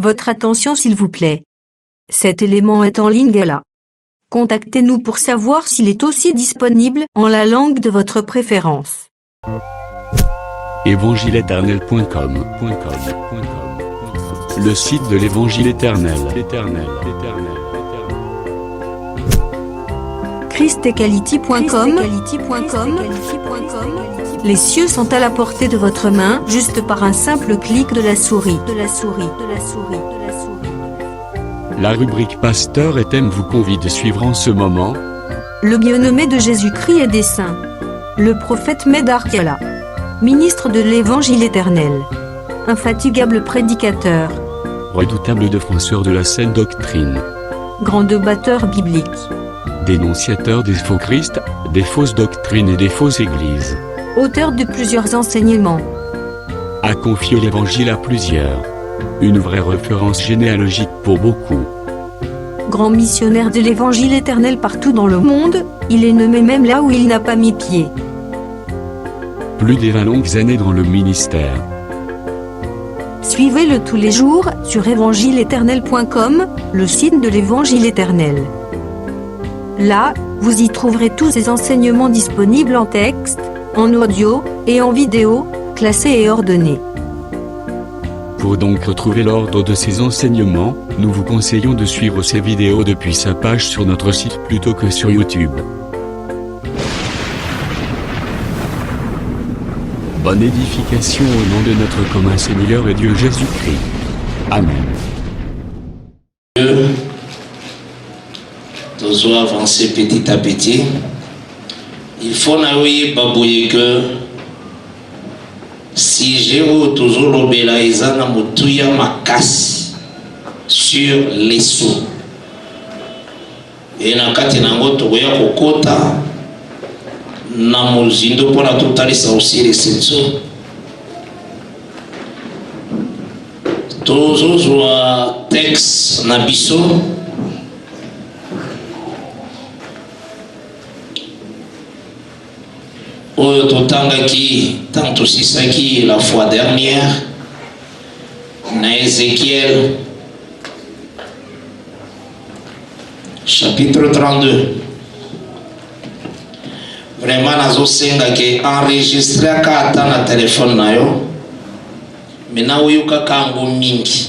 Votre attention s'il vous plaît. Cet élément est en ligne là. Contactez-nous pour savoir s'il est aussi disponible en la langue de votre préférence. Évangileéternel.com Le site de l'Évangile éternel. christequality.com Les cieux sont à la portée de votre main, juste par un simple clic de la souris. La rubrique Pasteur et thème vous convie de suivre en ce moment Le bien-aimé de Jésus-Christ et des saints. Le prophète Médard Kala. Ministre de l'Évangile éternel. Infatigable prédicateur. Redoutable défenseur de la saine doctrine. Grand débatteur biblique. Dénonciateur des faux Christ, des fausses doctrines et des fausses églises. Auteur de plusieurs enseignements. A confié l'Évangile à plusieurs. Une vraie référence généalogique pour beaucoup. Grand missionnaire de l'Évangile éternel partout dans le monde, il est nommé même là où il n'a pas mis pied. Plus de 20 longues années dans le ministère. Suivez-le tous les jours sur évangileéternel.com, le site de l'Évangile éternel. Là, vous y trouverez tous ces enseignements disponibles en texte, en audio et en vidéo, classés et ordonnés. Pour donc retrouver l'ordre de ces enseignements, nous vous conseillons de suivre ces vidéos depuis sa page sur notre site plutôt que sur YouTube. Bonne édification au nom de notre commun Seigneur et Dieu Jésus-Christ. Amen. Nous allons avancer petit à petit. Il faut babouiller que si j'ai toujours l'obélaïsa na mutuya makasi sur les sous. Et na kati nango tokoya kokota na muzindo pona totalisa aussi les senso. Toujours texte na biso. Oyo totangaki tanto sisaki la fois dernière na Ézéchiel chapitre 32. Vraiment nazo senga ke enregistrer ata na téléphone na yo mena oyoka kango mingi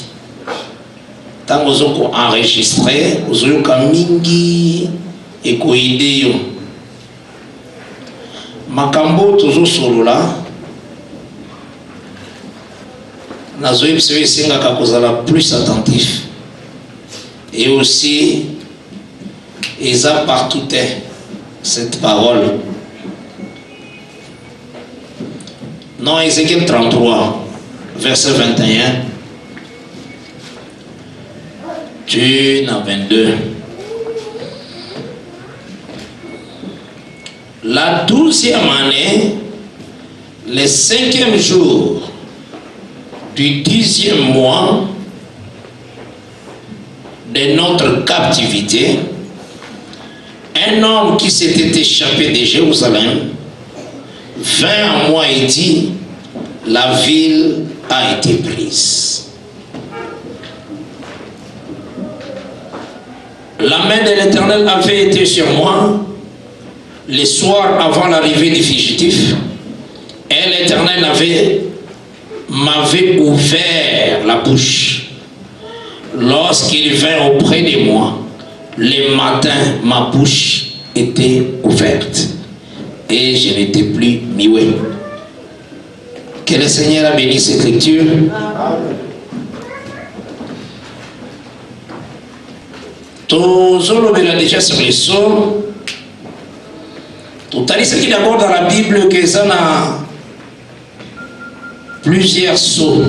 tango zoko enregistrer ozoyoka mingi ekoide yo makambo toujours solola nazo yebisa senga kozala plus attentif et aussi eza partout cette parole. Non, Ézéchiel 33 verset 21 tu n'as 22. La 12e année, le 5e jour du 10e mois de notre captivité, un homme qui s'était échappé de Jérusalem vint à moi et dit: la ville a été prise. La main de l'Éternel avait été sur moi le soir avant l'arrivée des fugitifs, et l'Éternel m'avait ouvert la bouche. Lorsqu'il vint auprès de moi, le matin, ma bouche était ouverte et je n'étais plus muet. Que le Seigneur a béni cette lecture. Tous on déjà sur les sceaux. Tout à l'heure, c'est d'abord dans la Bible que ça a plusieurs sceaux.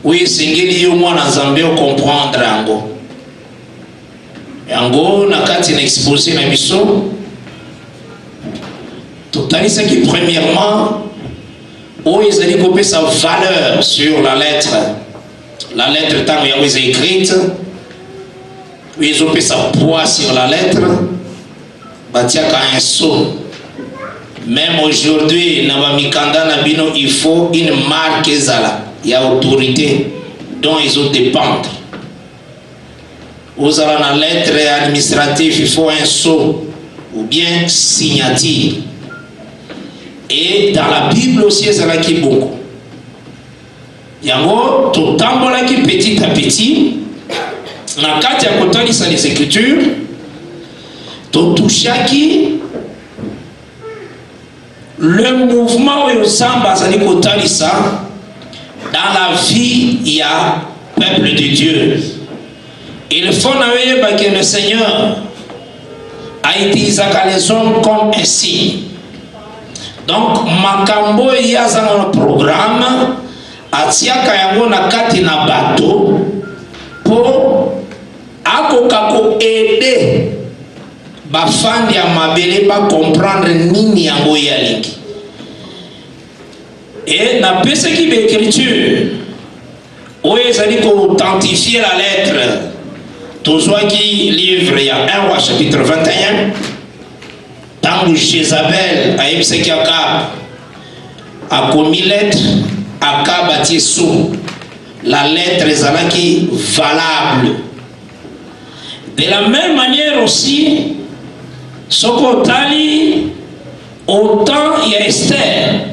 Oui, c'est qu'il y a au moins dans Zambie comprendre ango. Ango na kati na exposé na biso. Tout à l'heure, c'est que premièrement, où ils allaient couper sa valeur sur la lettre. La lettre tant où ils ont écrite. Où ils ont coupé sa poids sur la lettre. Batiaka un sceau. Même aujourd'hui, il faut une marque zala. Il y a autorité. dont ils ont dépendre. Vous avez la lettre administrative, il faut un sceau ou bien signature. Et dans la Bible aussi, c'est là qui est beaucoup. Yango, tout tambola qui petit à petit, na kati ya kotalisa les Écritures, tout touchaki le mouvement où samba zali kotalisa dans la vie il y a peuple de Dieu. Il faut que le Seigneur a utilisé les hommes comme un signe. Donc makambo ya za le programme atiaka yango na kati na bato po akokako aider bafandi ya mabele ba comprendre nini yango yaliki. Et na pese ki l'écriture où ils allaient authentifier la lettre toujours qui livre il y a 1 roi chapitre 21 tant Jézabel a yebisaki Akab a commis lettre Akab a sous la lettre ezalaki valable. De la même manière aussi Sokotali autant il y a Esther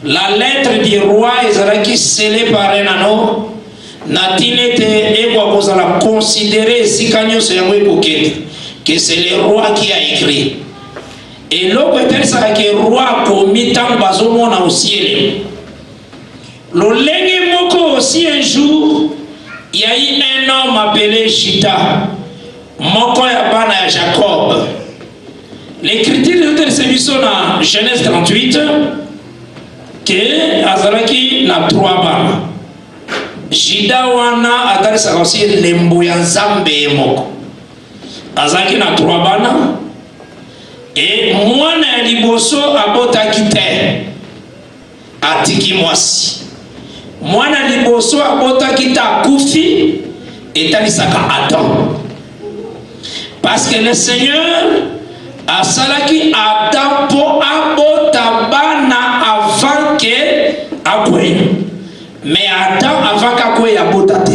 la lettre du roi ezalaki scellée par un anneau natinete ekwa kozala considérer sikanyo se yango ekokete que c'est le roi qui a écrit et l'autre est que le roi commis tant bazomona au ciel. L'olenge moko aussi un jour il y a eu un homme appelé Chita moko ya bana ya Jacob. L'écriture de ce biso na Genèse 38 que azalaki na 3 bana. Jida wana atalisa aussi lembo ya Nzambe moko. Azalaki na 3 bana et mwana ya liboso abotaki te atiki mwasi. Mwana liboso abotaki ta kufi etalisaka Adam. Parce que le Seigneur a salaki Adam po abota bana avant que akwe. Mais Adam avant qu'akwe abota te.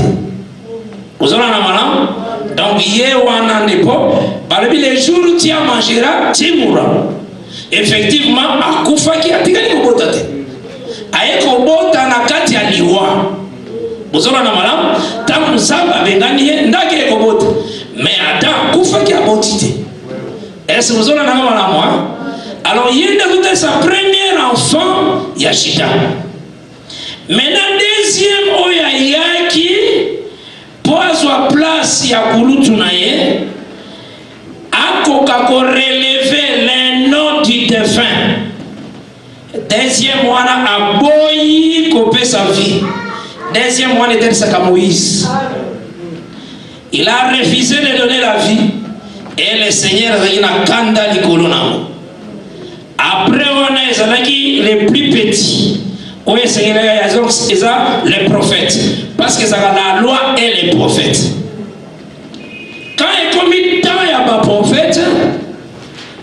Vous avez un malam? Donc hier wana nepo balobi les jours tu mangeras tu mourras. Effectivement akufa ki atikali kobota te. Aye kobota na kati ya liwa. Vous avez un malam? Tam Nzamba bengani ye ndake kobota. Mais Adam kufa ki aboti te. Est-ce que vous avez un malam? Alors il a sa première enfant Yashida. Maintenant deuxième oya yaki pour avoir place ya kulutu na ye akoka ko relever les noms du défunt. Deuxième wana aboyi kopé sa vie. Deuxième wana était sa Moïse. Il a refusé de donner la vie et le Seigneur a dit na kanda likolo na. Après on a ezalaki les plus petits. Oui, c'est les prophètes. Parce que ça a la loi et les prophètes. Quand il commis tant il y a pas prophète,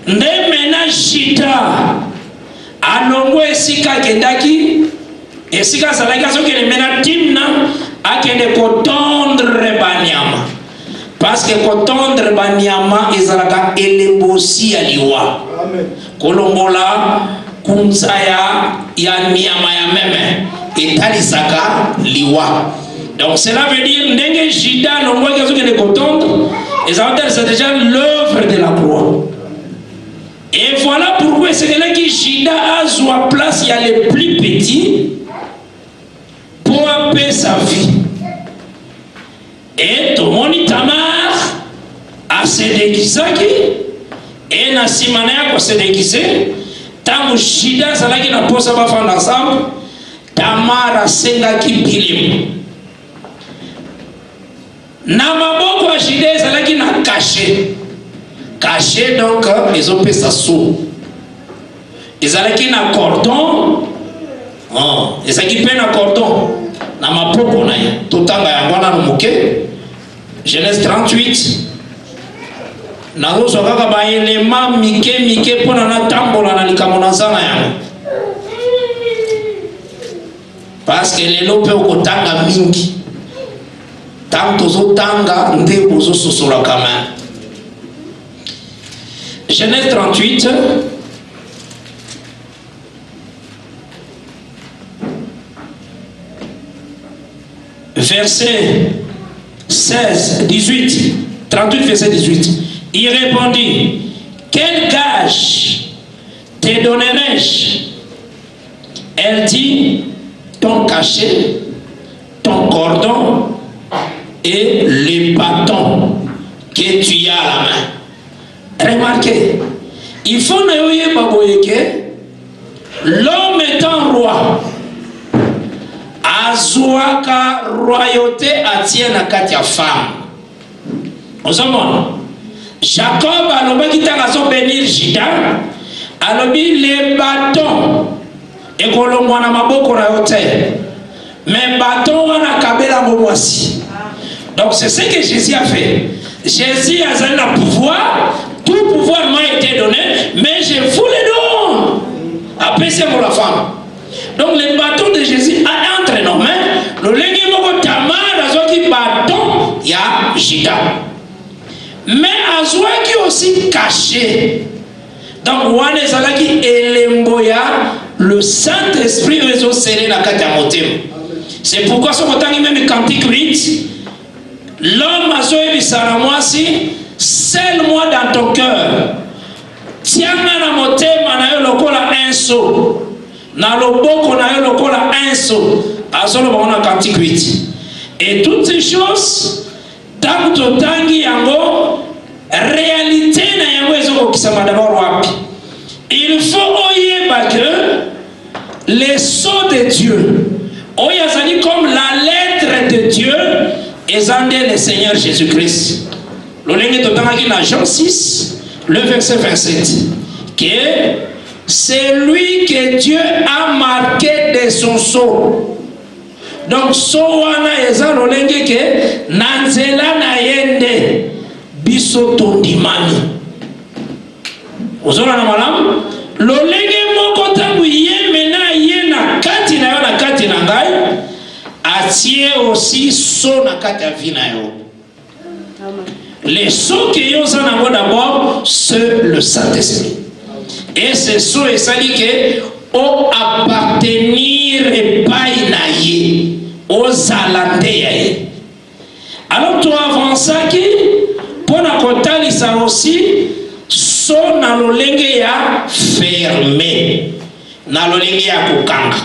ne ménage chita. Alongo esika kendaki, esika salaga so que les ménage timna, a kende kotondre banyama. Parce que kotondre banyama ezalaka elebosi aliwa. Kolongola kunzaya ya miyama ya meme etalisaka liwa. Donc cela veut dire ndenge Jida longo kazo que les contentes et ça veut dire c'est déjà l'œuvre de la croix. Et voilà pourquoi c'est là que Jida a sa place, il y a les plus petits pour appeler sa vie. Et tout le monde Tamar a se déguisé et na simana ko se déguisé. Tangu Jida salaki na posa bafanda ensemble, Tamar asengaki bilimu. Na maboko ya Jida salaki na caché. Caché donc ils ont fait ça sous. Ils salaki na cordon. Ils salaki pe na cordon. Na mapoko na ye. Totanga ya ngwana no moke. Genèse 38. Nazo sokaka ba élément mike pona na tambola na likambo na sana yango. parce que les lopes au kotanga mingi tant tozo tanga nde bozo sosola quand même. Genèse 38 verset 16, 18, 38 verset 18. Il répondit, quel gage te donnerai-je? Elle dit, ton cachet, ton cordon et les bâtons que tu as à la main. Remarquez, il faut que l'homme étant roi, azouaka royauté atienne à katia femme. Vous avez Jacob alobi kitaka so bénir Juda, alobi les bâtons et kolongwa na maboko na yote. Mais bâton wana kabela boboisi. Donc c'est ce que Jésus a fait. Jésus a un pouvoir, tout pouvoir m'a été donné, mais je vous le donne. Après c'est pour la femme. Donc les bâtons de Jésus entre nos mains, le lengi moko tamara zoki bâton ya Juda. Mais Azwa qui aussi caché. Donc wane zalaki elemboya le Saint-Esprit réseau serré la katamotem. C'est pourquoi ce matin même cantique 8, l'homme a zoé bisaramoisi, scelle-moi dans ton cœur. Tiens na motema na yo lokola un saut. Na loboko na yo lokola un saut. Azolo bana cantique 8. Et toutes ces choses tant que tangi yango réalité na yango ezoko kisama d'abord wapi. Il faut oyeba que les sceaux de Dieu oyazali comme la lettre de Dieu ezande le Seigneur Jésus-Christ. L'olenge totangaki na Jean 6 le verset 27 que c'est lui que Dieu a marqué de son sceau. Donc sowana eza lolenge ke nanzela na yende biso tondimani. Ozona na malamu lolenge moko tangu yemena yena kati na yo na kati na ngai atie aussi so na kati ya vie na yo. Les sceaux que yo za nango d'abord c'est le Saint-Esprit. Et c'est so esali ke o appartenir epai na ye aux alandais. Alors tu avances qui pour na kotalisa aussi so na lolenge ya fermé na lolenge ya kokanga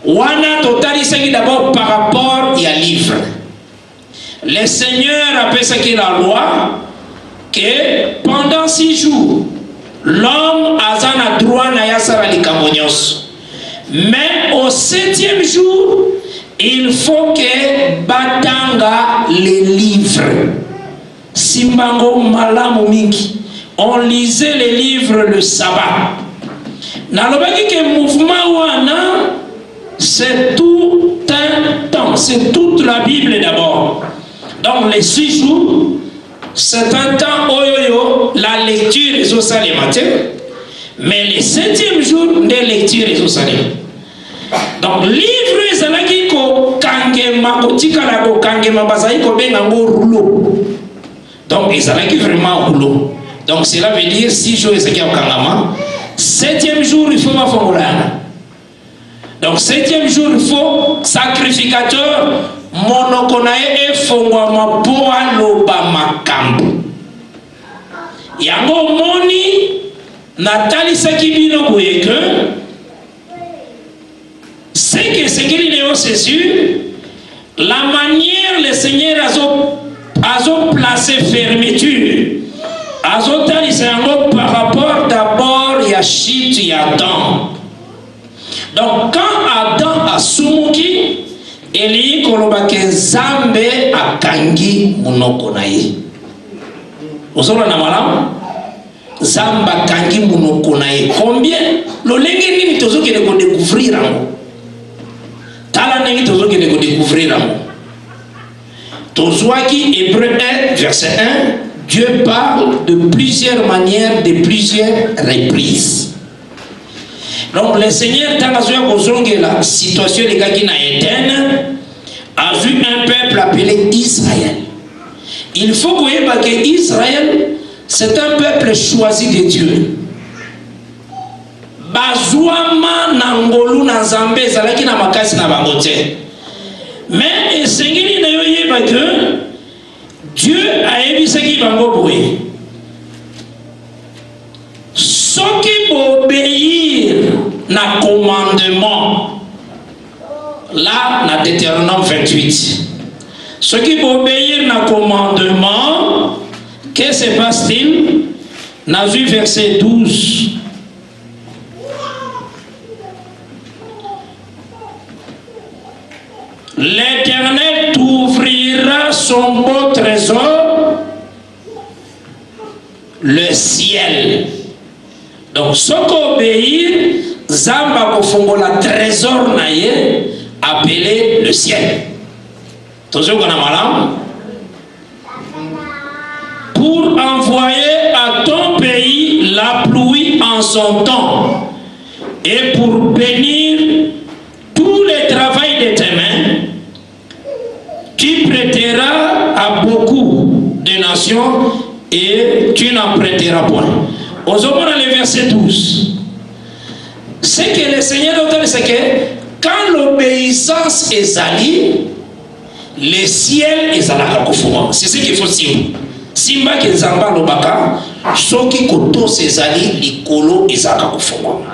wana totalisa qui d'abord par rapport ya livre. Le Seigneur appelle ça qui la loi que pendant 6 jours l'homme a un droit na yasara likamonyos. Mais au 7e jour, il faut que batanga les livres. Simbango malamu mingi. On lisait les livres le sabbat. Nalobaki que mouvement wana c'est tout un temps, c'est toute la Bible d'abord. Donc les 6 jours, c'est un temps oyoyo, la lecture est au salé matin, mais les 7e jour, des lectures est au salé. Donc livre ezalaki ko kangema kotika la ko kangema bazai ko benga ngo rouleau. Donc ezalaki vraiment rouleau. Donc cela veut dire 6 jours ezalaki au kangama, 7e jour il faut mafongolana. Donc 7e jour il faut sacrificateur monokonae e fongwa mapoa loba makambu. Yango moni natali sakibino boyeke c'est que ce qu'il est c'est sûr la manière le Seigneur a placé fermeture a tali yango par rapport d'abord ya chute ya Adam. Donc quand Adam a sumuki Eli kolobake Nzambe akangi munoko na ye. Osola na malamu Nzambe akangi munoko na ye. Combien lolenge nini tozoki de ko découvrir ango. Tala nini tozoki de ko découvrir ango. Tozwaki Hébreu 1 verset 1, Dieu parle de plusieurs manières, de plusieurs reprises. Donc le Seigneur, tant que la situation des gars qui n'a Éden, a vu un peuple appelé Israël. Il faut qu'on ait que Israël, c'est un peuple choisi de Dieu. Bazouama nangolu na Zambé, zalaki na makasi na bangote. Mais et sengeli na yoye que Dieu a évisé qui bango boye. Ceux qui obéir na commandement, là, na Deutéronome 28. Ceux qui obéir na commandement, que se passe-t-il? N'a vu verset 12. L'Éternel t'ouvrira son beau trésor, le ciel. Donc, ce qu'obéir, Zamba Kofongola trésor naye, appelé le ciel. Toujours qu'on a malade. Pour envoyer à ton pays la pluie en son temps et pour bénir tout le travail de tes mains, tu prêteras à beaucoup de nations et tu n'en prêteras point. Aux hommes, dans le verset 12, ce que le Seigneur a dit, c'est que quand l'obéissance est salie, le ciel est à la conformité. C'est ce qu'il faut dire. Simba qui est en lobaka, ce qui koto c'est sali, l'icolo est à la conformité.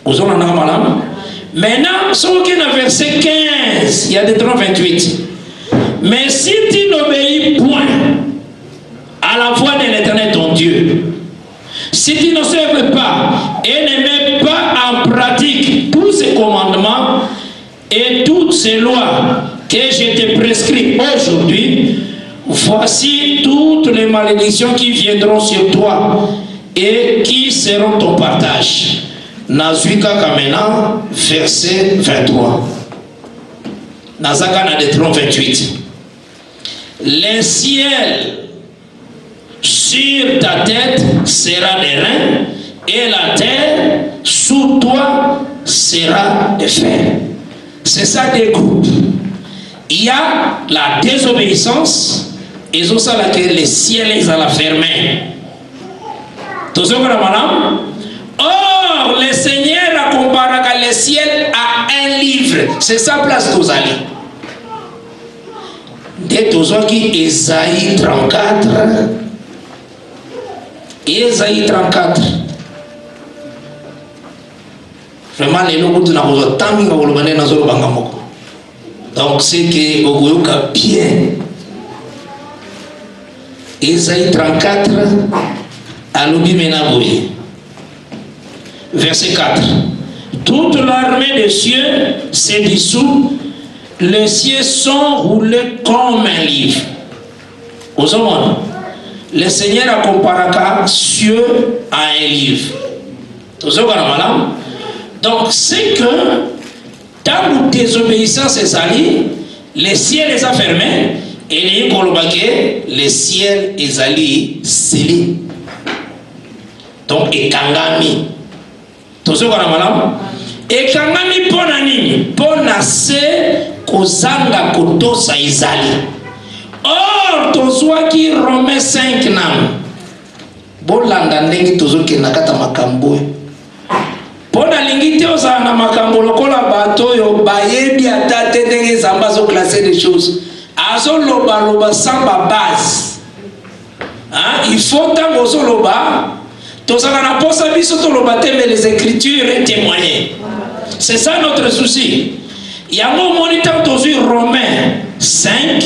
Aux hommes, on a malade. Maintenant, ce qui est dans verset 15, il y a des 28. Mais si tu n'obéis point à la voix de l'Éternel ton Dieu, si tu n'observes pas et ne mets pas en pratique tous ces commandements et toutes ces lois que je te prescris aujourd'hui, voici toutes les malédictions qui viendront sur toi et qui seront ton partage. Nazuika Kamena, verset 23. Nazaka na Deutéronome 28. Le ciel sur ta tête sera des reins et la terre sous toi sera de fer. C'est ça des groupes. Il y a la désobéissance et c'est ça que le ciel est à la fermer. Tout ça, madame. Or, le Seigneur a comparé le ciel à un livre. C'est sa place tous allés. Dès qui Ésaïe 34. Ésaïe 34. Vraiment, les gens qui ont donc, c'est que vous bien. Ésaïe 34, à l'Obimenaboye. Verset 4. Toute l'armée des cieux s'est dissoute, les cieux sont roulés comme un livre. Aux hommes, le Seigneur a comparé les cieux à un livre. Donc, c'est que dans la désobéissance est salie, le ciel les a fermés et le ciel est allé scellé. Donc, et kangami. Et kangami pona nini? Pona se kozanga kotosa izali. Or, tozwa ki Romains 5 nam. Bolanda ndenge tozoke nakata makambo. Pona lingite oza na makambo lokola bato yo bayebi atate ndenge zamba zo classer des choses. Azo loba loba samba base. Hein? Il faut tango zo loba. Tozaka na posa biso to loba te mais les écritures témoigner. C'est ça notre souci. Il y a un moniteur tozu Romains 5.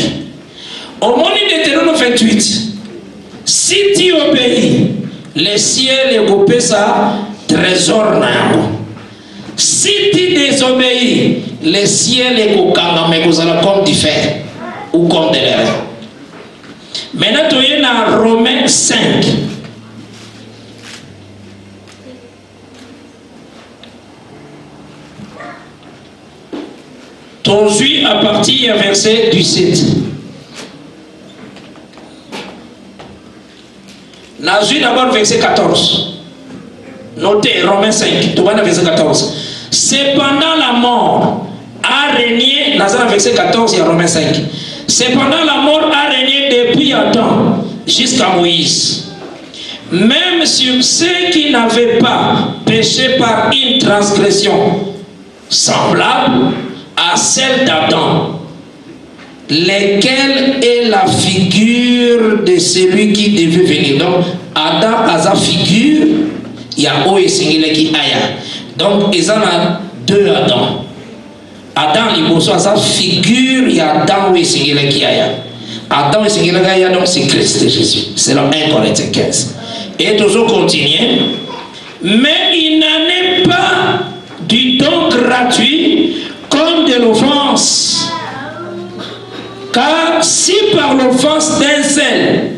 Au moment de Deutéronome 28. Si tu obéis, le ciel est coupé ça trésor nango. Si tu désobéis, le ciel est comme du fer ou comme de l'air. Maintenant, tu es dans Romains 5. Ton suis à partir du verset 17. Nazui d'abord verset 14. Notez Romains 5, tout le verset 14. Cependant la mort a régné, dans le verset 14, il y a Romains 5. Cependant la mort a régné depuis Adam jusqu'à Moïse. Même sur ceux qui n'avaient pas péché par une transgression semblable à celle d'Adam, lesquels est la figure de celui qui devait venir. Donc, Adam a sa figure, il y a O et Singile qui aya. Donc, ils en ont deux Adam. Adam, il a sa figure, il y a Adam et Singile qui aya. Adam et Singile qui aya, donc c'est Christ Jésus. C'est le 1 Corinthiens 15. Et toujours continuer. Mais il n'en est pas du don gratuit comme de l'offense. Car si par l'offense d'un seul,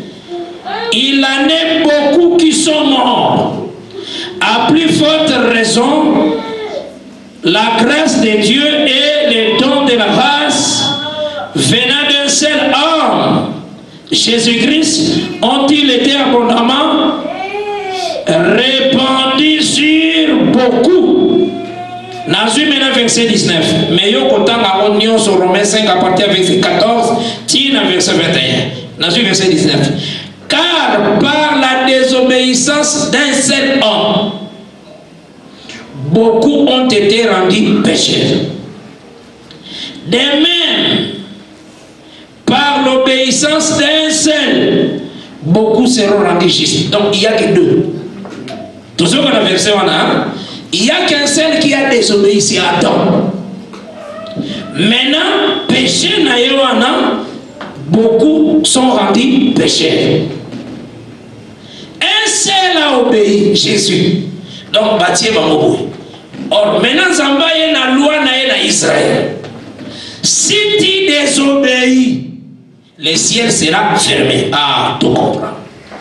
il en est beaucoup qui sont morts, à plus forte raison, la grâce de Dieu et les dons de la grâce venant d'un seul homme, Jésus-Christ, ont-ils été abondamment répandus sur beaucoup. Nazu maintenant verset 19. Mais yo content à on sur Romains 5 à partir de verset 14, tient verset 21. Nazu verset 19. Car par la désobéissance d'un seul homme, beaucoup ont été rendus pécheurs. De même, par l'obéissance d'un seul, beaucoup seront rendus justes. Donc il n'y a que deux. Toujours dans le verset 1, il n'y a qu'un seul qui a désobéi, c'est Adam. Maintenant, péché n'a pas, beaucoup sont rendus pécheurs. Un seul a obéi, Jésus. Donc, bâtir va mourir. Or, maintenant, Zambaye na loi na Israël. Si tu désobéis, le ciel sera fermé. Ah, tout comprend.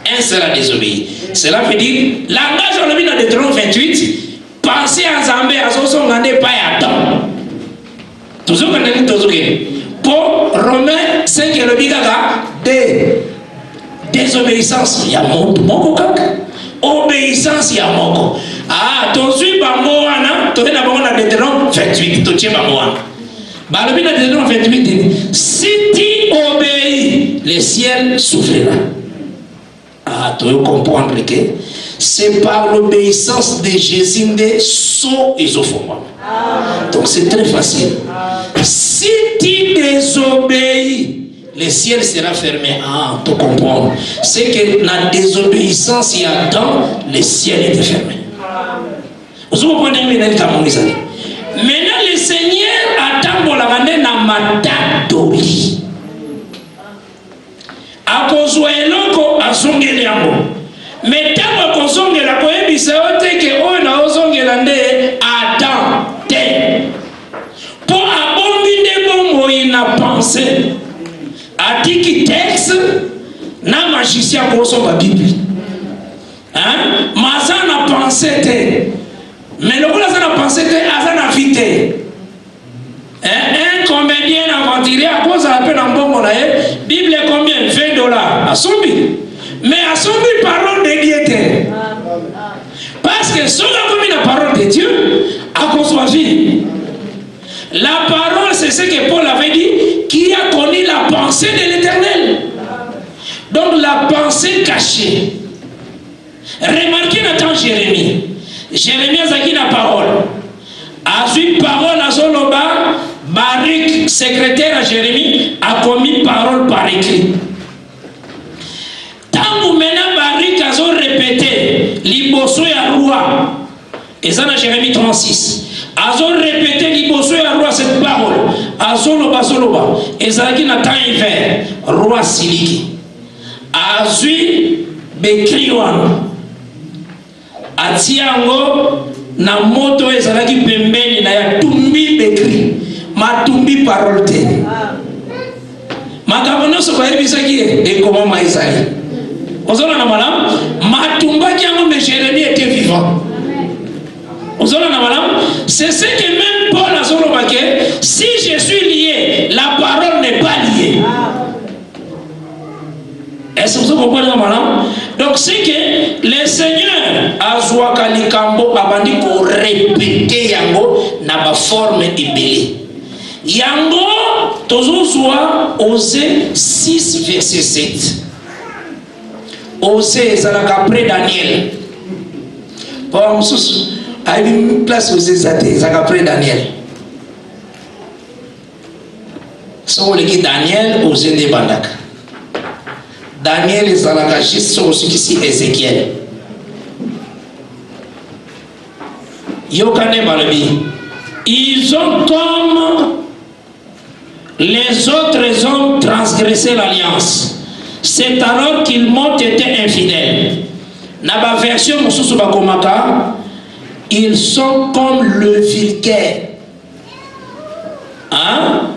Un seul a désobéi. Cela veut dire, langage on a mis dans Deutéronome 28, pensez à Zambé, à son son, on n'est pas à temps. Toujours quand on est toujours. Pour Romains 5 et le bigaga, désobéissance, il y a mon coca. Obéissance, il y a mon. Ah, tu suis pas moi, tu es d'abord dans Deutéronome 28, tu es pas moi. Bah, le but de Deutéronome 28 dit, si tu obéis, le ciel souffrira. Ah, tu veux comprendre que c'est par l'obéissance de Jésus de son isophomo. Donc c'est très facile. Si tu désobéis, le ciel sera fermé. Ah, tu comprends. C'est que la désobéissance, il y a dans le ciel est fermé. Vous comprenez maintenant le Seigneur attend la vanne na matadori. Akozweloko asongeli yango. Mais tant qu'on songela ko ebisa ote ke o na osongela nde Adam te. Pour abombi bongo ina pensée. Atiki texte na magicien ko songa Bible. Hein? Mazana pensée te. Mais le gars a pensé que Azana vite. Un comédien aventurier à cause de la peine en bon Bible est combien? $20. À son mais à son parole de Dieu. Parce que si on a commis la parole de Dieu, à cause de la vie. La parole, c'est ce que Paul avait dit, qui a connu la pensée de l'Éternel. Donc la pensée cachée. Remarquez dans Jérémie. Jérémie a dit la parole. A eu parole à Zoloba, Baruch, secrétaire à Jérémie, a commis parole par écrit. Tant que maintenant Baruch a répété, Liboso et roi, et ça dans Jérémie 36, a répété Liboso et roi cette parole, a Zoloba, et ça qui n'a pas hiver, roi Siliki, a eu Bekriwan. Atiango na moto ezalaki pembeni na ya tumbi bekri matumbi parole te makabona so ba ebisaki e comment maïsali ozona na malam matumba kiango mais Jérémie était vivant ozona na malam c'est ce que même Paul a zolobaké si je suis lié la parole n'est pas liée. Est-ce que vous comprenez malam? Donc c'est que le Seigneur azwaka likambo abandi ko répéter yango na ba forme ebele. Yango tozozwa Osée 6 verset 7. Osée ezalaka après Daniel. Bon mususu ayebi place Osée ezate ezalaka après Daniel. So oleki Daniel Osée nde bandaka. Daniel ezalaka juste so osukisi Ézéchiel. Yokane balobi, ils ont comme les autres hommes transgressé l'alliance. C'est alors qu'ils m'ont été infidèles. Naba version mususu bakomaka, ils sont comme le vulgaire. Hein?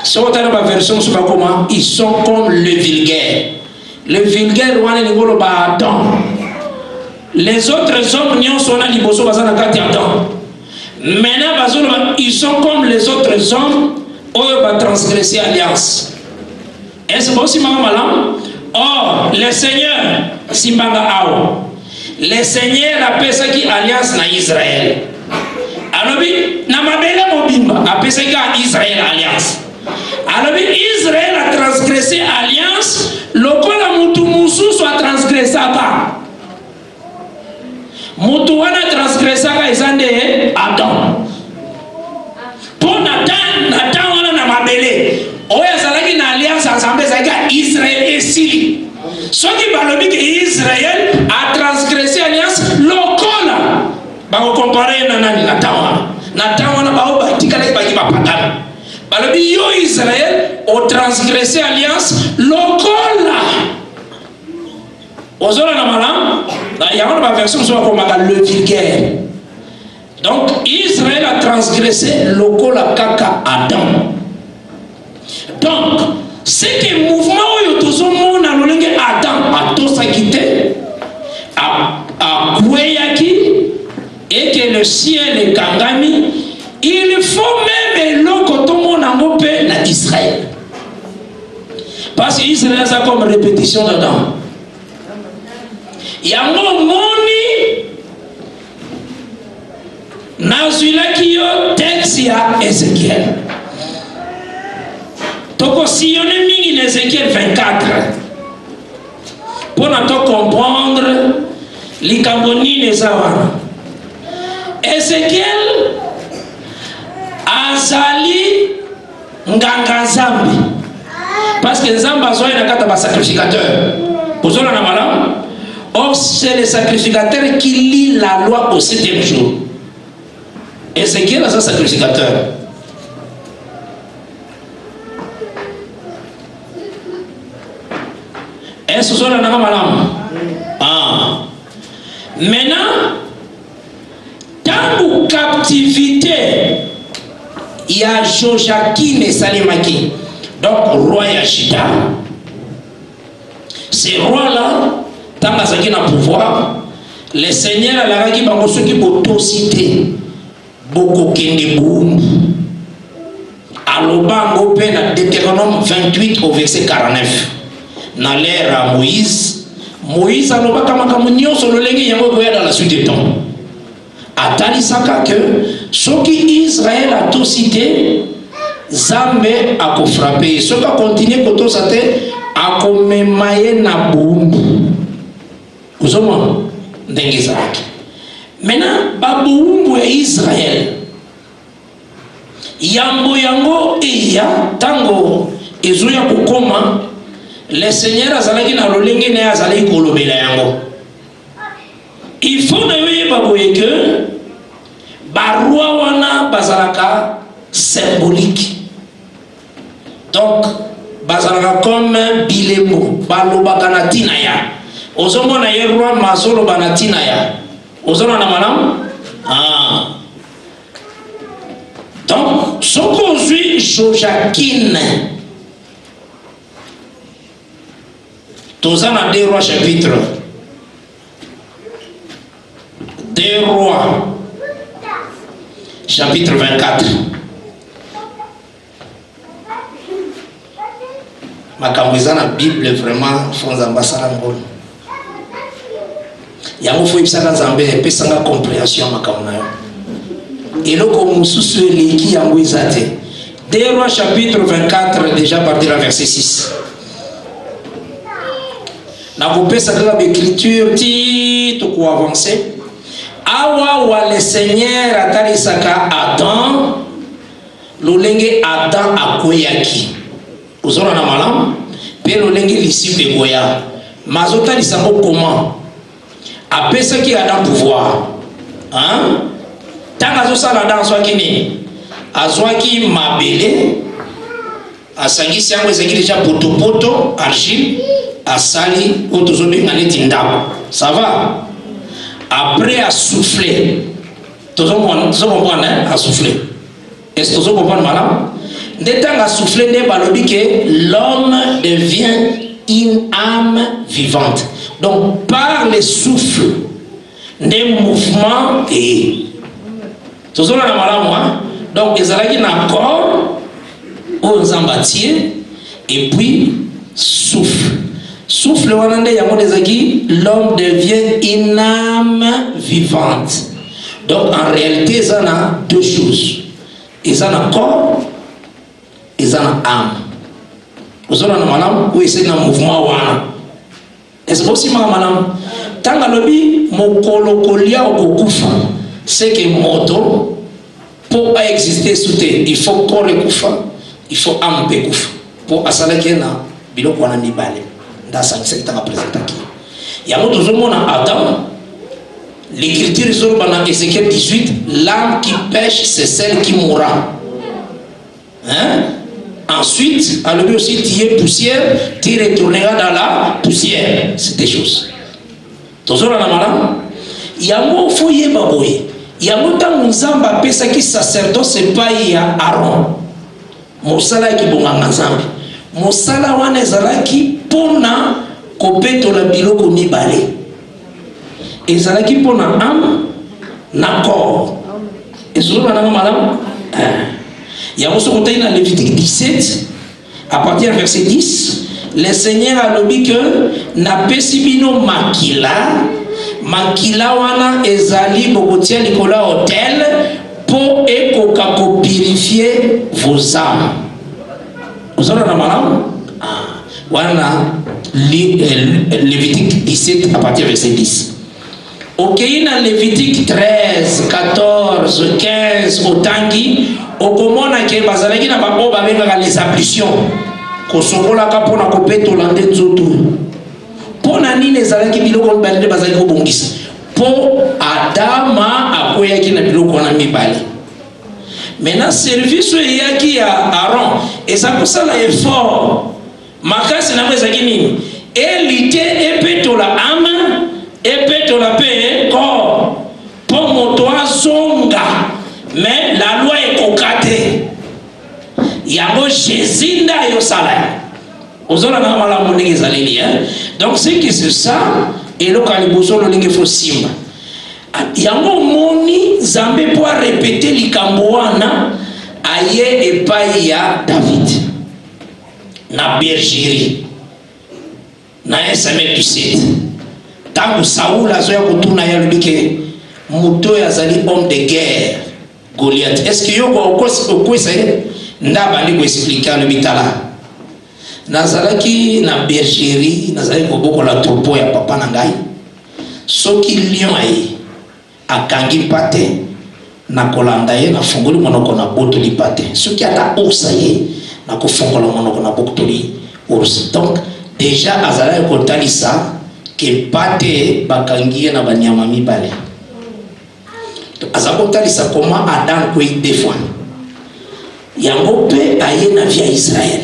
Si on a la version mususu bakoma, ils sont comme le vulgaire. Le vulgaire wana ningolo ba Adam. Les autres hommes n'y sont pas liboso bazana kati Adam. Maintenant ils sont comme les autres hommes qui ont transgressé l'alliance. Est-ce que c'est malam? Or, le Seigneur, Simbanga Ao, le Seigneur a fait qui alliance na Israël. Alors, na mabele mobimba a fait qui Israël alliance. Alors, Israël a transgressé alliance, le kola mutu musu soit transgressé pas. Mutu wana transgressé ka izande Adam. Pour Nathan wana na mabele. Oya salaki na alliance ensemble avec Israël et Syrie. Ce qui balobi que Israël a transgressé alliance lokola. Ba ko comparer na nani Nathan wana ba o ba tikala ba ki ba patana. Balobi yo Israël a transgressé alliance lokola. Ozola na malam, il y a une version sur le vulgaire. Donc Israël a transgressé lokola kaka Adam. Donc, c'est que le mouvement où tout le monde a l'olenge Adam a tout ça quitté, a Koueyaki, et que le ciel est Kangami, il faut même l'eau tout le monde a mopé na Israël. Parce qu'Israël a comme répétition dedans. Il y a un moni nazula qui yo texte ya Ézéchiel. Toko sillonner mingi Ézéchiel 24 pour nous comprendre l'ikamboni les awana. Ézéchiel azali nganga zambi parce que Nzambe azoi na kata ba sacrificateur. Pozona na malam. Or c'est le sacrificateur qui lit la loi au 7e jour. Ézéchiel est un sacrificateur. Est-ce que vous avez un maintenant, dans la captivité, il y a Joachim et Salimaki, donc roi Yachida. Ces rois-là, tant qu'ils ont pouvoir, le Seigneur a la qui va ceux qui ont cité beaucoup de boum. Aloba ngopé na Deutéronome 28 au verset 49. Dans l'ère à Moïse aloba kama kamunyo solo lengi yango koya dans la suite des temps. Atali saka que ce qui Israël a tout cité, Zambé a ko frappé. Ce qui a continué koto sate a ko memaye na boum. Kozoma ndenge zaki. Maintenant baboumbu ya Israël. Yango eya tango ezoya kokoma le Seigneur azalaki na lolenge ne azali kolobela yango. Il faut nayoyeba que barua wana bazalaka symbolique. Donc bazalaka comme bilembo balobaka na tina ya. Ozomona ye roi mazolo bana tina ya. Ozona na malam? Donc, ce qu'on suit Joachim, tous en 2 Rois chapitre 2 Rois chapitre 24. Ma camouisa la Bible vraiment font ambassade en bon. yango fo ibisaka nzambe epesanga compréhension makambo na yo eloko mosusu eleki yango eza te. 2 Rois chapitre 24 déjà partir à verset 6 nakopesa kaka baécriture ti tokoavance awa wa le Seigneur atalisaka Adam lolenge Adam akweyaki ozona na malamu pe lolenge lisipe koya mazotalisa ngo comment apesaki Adam pouvoir hein tanga azosala Adam azwaki nini azwaki mabele asangisi yango ezalaki deja potopoto argile asali oyo tozobenga neti ndako ça va après à souffler à souffler est-ce que vous comprenez madame dès temps à souffler ne balobi que l'homme devient une âme vivante donc par le souffle des mouvements et tout ça na madame donc ezalaki na corps aux embâtiers et puis souffle souffle wanande yango dezaki l'homme devient une âme vivante donc en réalité ça a deux choses ça a corps et ça a âme vous avez madame oui c'est un mouvement wana est-ce possible madame tant alobi mokolo kolia okokufa c'est que moto pour exister sous terre il faut corps kufa il faut âme kufa pour asalaki na biloko wana mibale dans sa secteur représentatif. Il y a toujours mon Adam. L'écriture sur Ézéchiel 18, l'âme qui pêche, c'est celle qui mourra. Hein? Ensuite, à lui aussi, tu es poussière, tu retourneras dans la poussière. C'est des choses. Toujours la madame. Il y a un foyer baboye. Il y a un temps où Nzamba pesa qui sacerdoce c'est pas il y a Aaron. Mosala qui bonga Nzamba. Mosala wana ezalaki pona kopetola biloko mibale ezalaki pona âme na corps ezoloba nanga malamu yango soko tayi na Lévitique 17 à partir du verset 10 le Seigneur a dit que napesi bino makila wana ezali bokotia likola hôtel po ekoka ko purifier vos âmes. Vous avez la malam? Voilà, Lévitique 17 à partir du verset 10. Ok, dans Lévitique 13, 14, 15, au tangi, au komona ke bazalaki na babo babengaka les ablutions. Kosokola ka pona kopeto lande nzoto. Pona nini ezalaki biloko balde bazalaki kobongisa. Po Adama akoyaki na biloko wana mibale. Maintenant service yaki à Aaron et ça pour ça l'effort makasi na ezaki nini élité epeto la âme epeto la paix corps pour motoa zonga mais la loi est kokate yango Jésus nda yo sala ozona na mala mondenge zaleli donc c'est que c'est ça et le kaliboso lo linge fo simba yango moni Zambé pour répéter likambo wana aye epai ya David na bergerie na Samuel du 7 tangu Saoul azoya kutuna ya lubike moto yazali homme de guerre Goliath est-ce que yoko okwesa ndaba ndi ko expliquer le bitala nazalaki na bergerie nazali koboko la troupeau ya papa na ngai soki lion aye akangi pate na kolanda ye na fungoli monoko na botoli pate soki ata osa ye na kofungola monoko na botoli ours donc déjà azala kotalisa ke pate bakangi ye na banyama mibale azako kotalisa comment Adam ko défendre yango pe aye na via Israël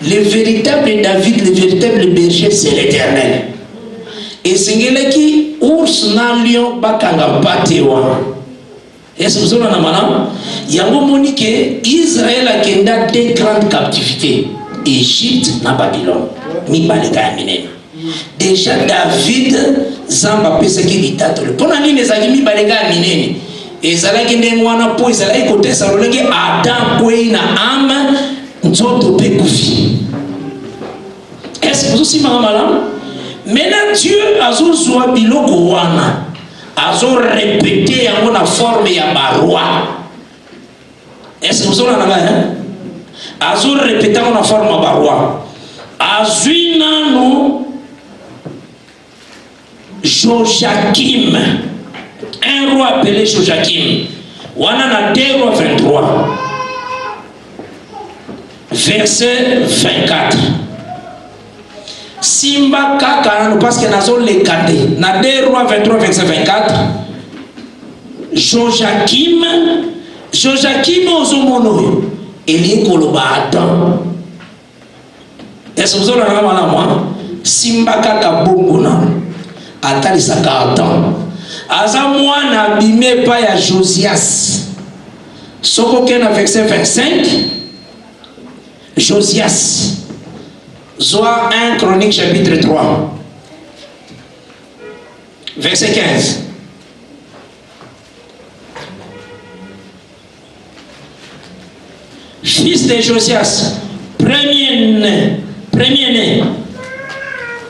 le véritable David le véritable berger c'est l'Éternel. Et singeleki ours na lion bakanga pate wana est-ce que vous avez na yango monike Israël a kenda deux grandes captivités Égypte na Babylone mi baleka minene déjà David zamba pesa ki litato le pona nini ezali mi baleka minene ezalaki ndenge wana po ezalaki kotesa lolenge Adam kwei na âme nzoto pe kufi est-ce que vous aussi malamu Maintenant Dieu a zozwa biloko wana azo répété yango na forme ya baroi. Est-ce que vous avez hein? Azo répété yango na forme ya baroi. Azui nanu Joachim, un roi appelé Joachim. Wana na 2 Rois 23 verset 24. Simba kaka parce que nazo le kade na 2 Rois 23 verset 24. Joachim ozomono eli koloba Adam. Est-ce que vous avez la moi? Simba kaka bongona atalisaka Adam. Aza mwana bime pa ya Josias. Soko ke na verset 25. Josias. Zoa 1 Chronique chapitre 3. Verset 15. Fils de Josias, premier-né,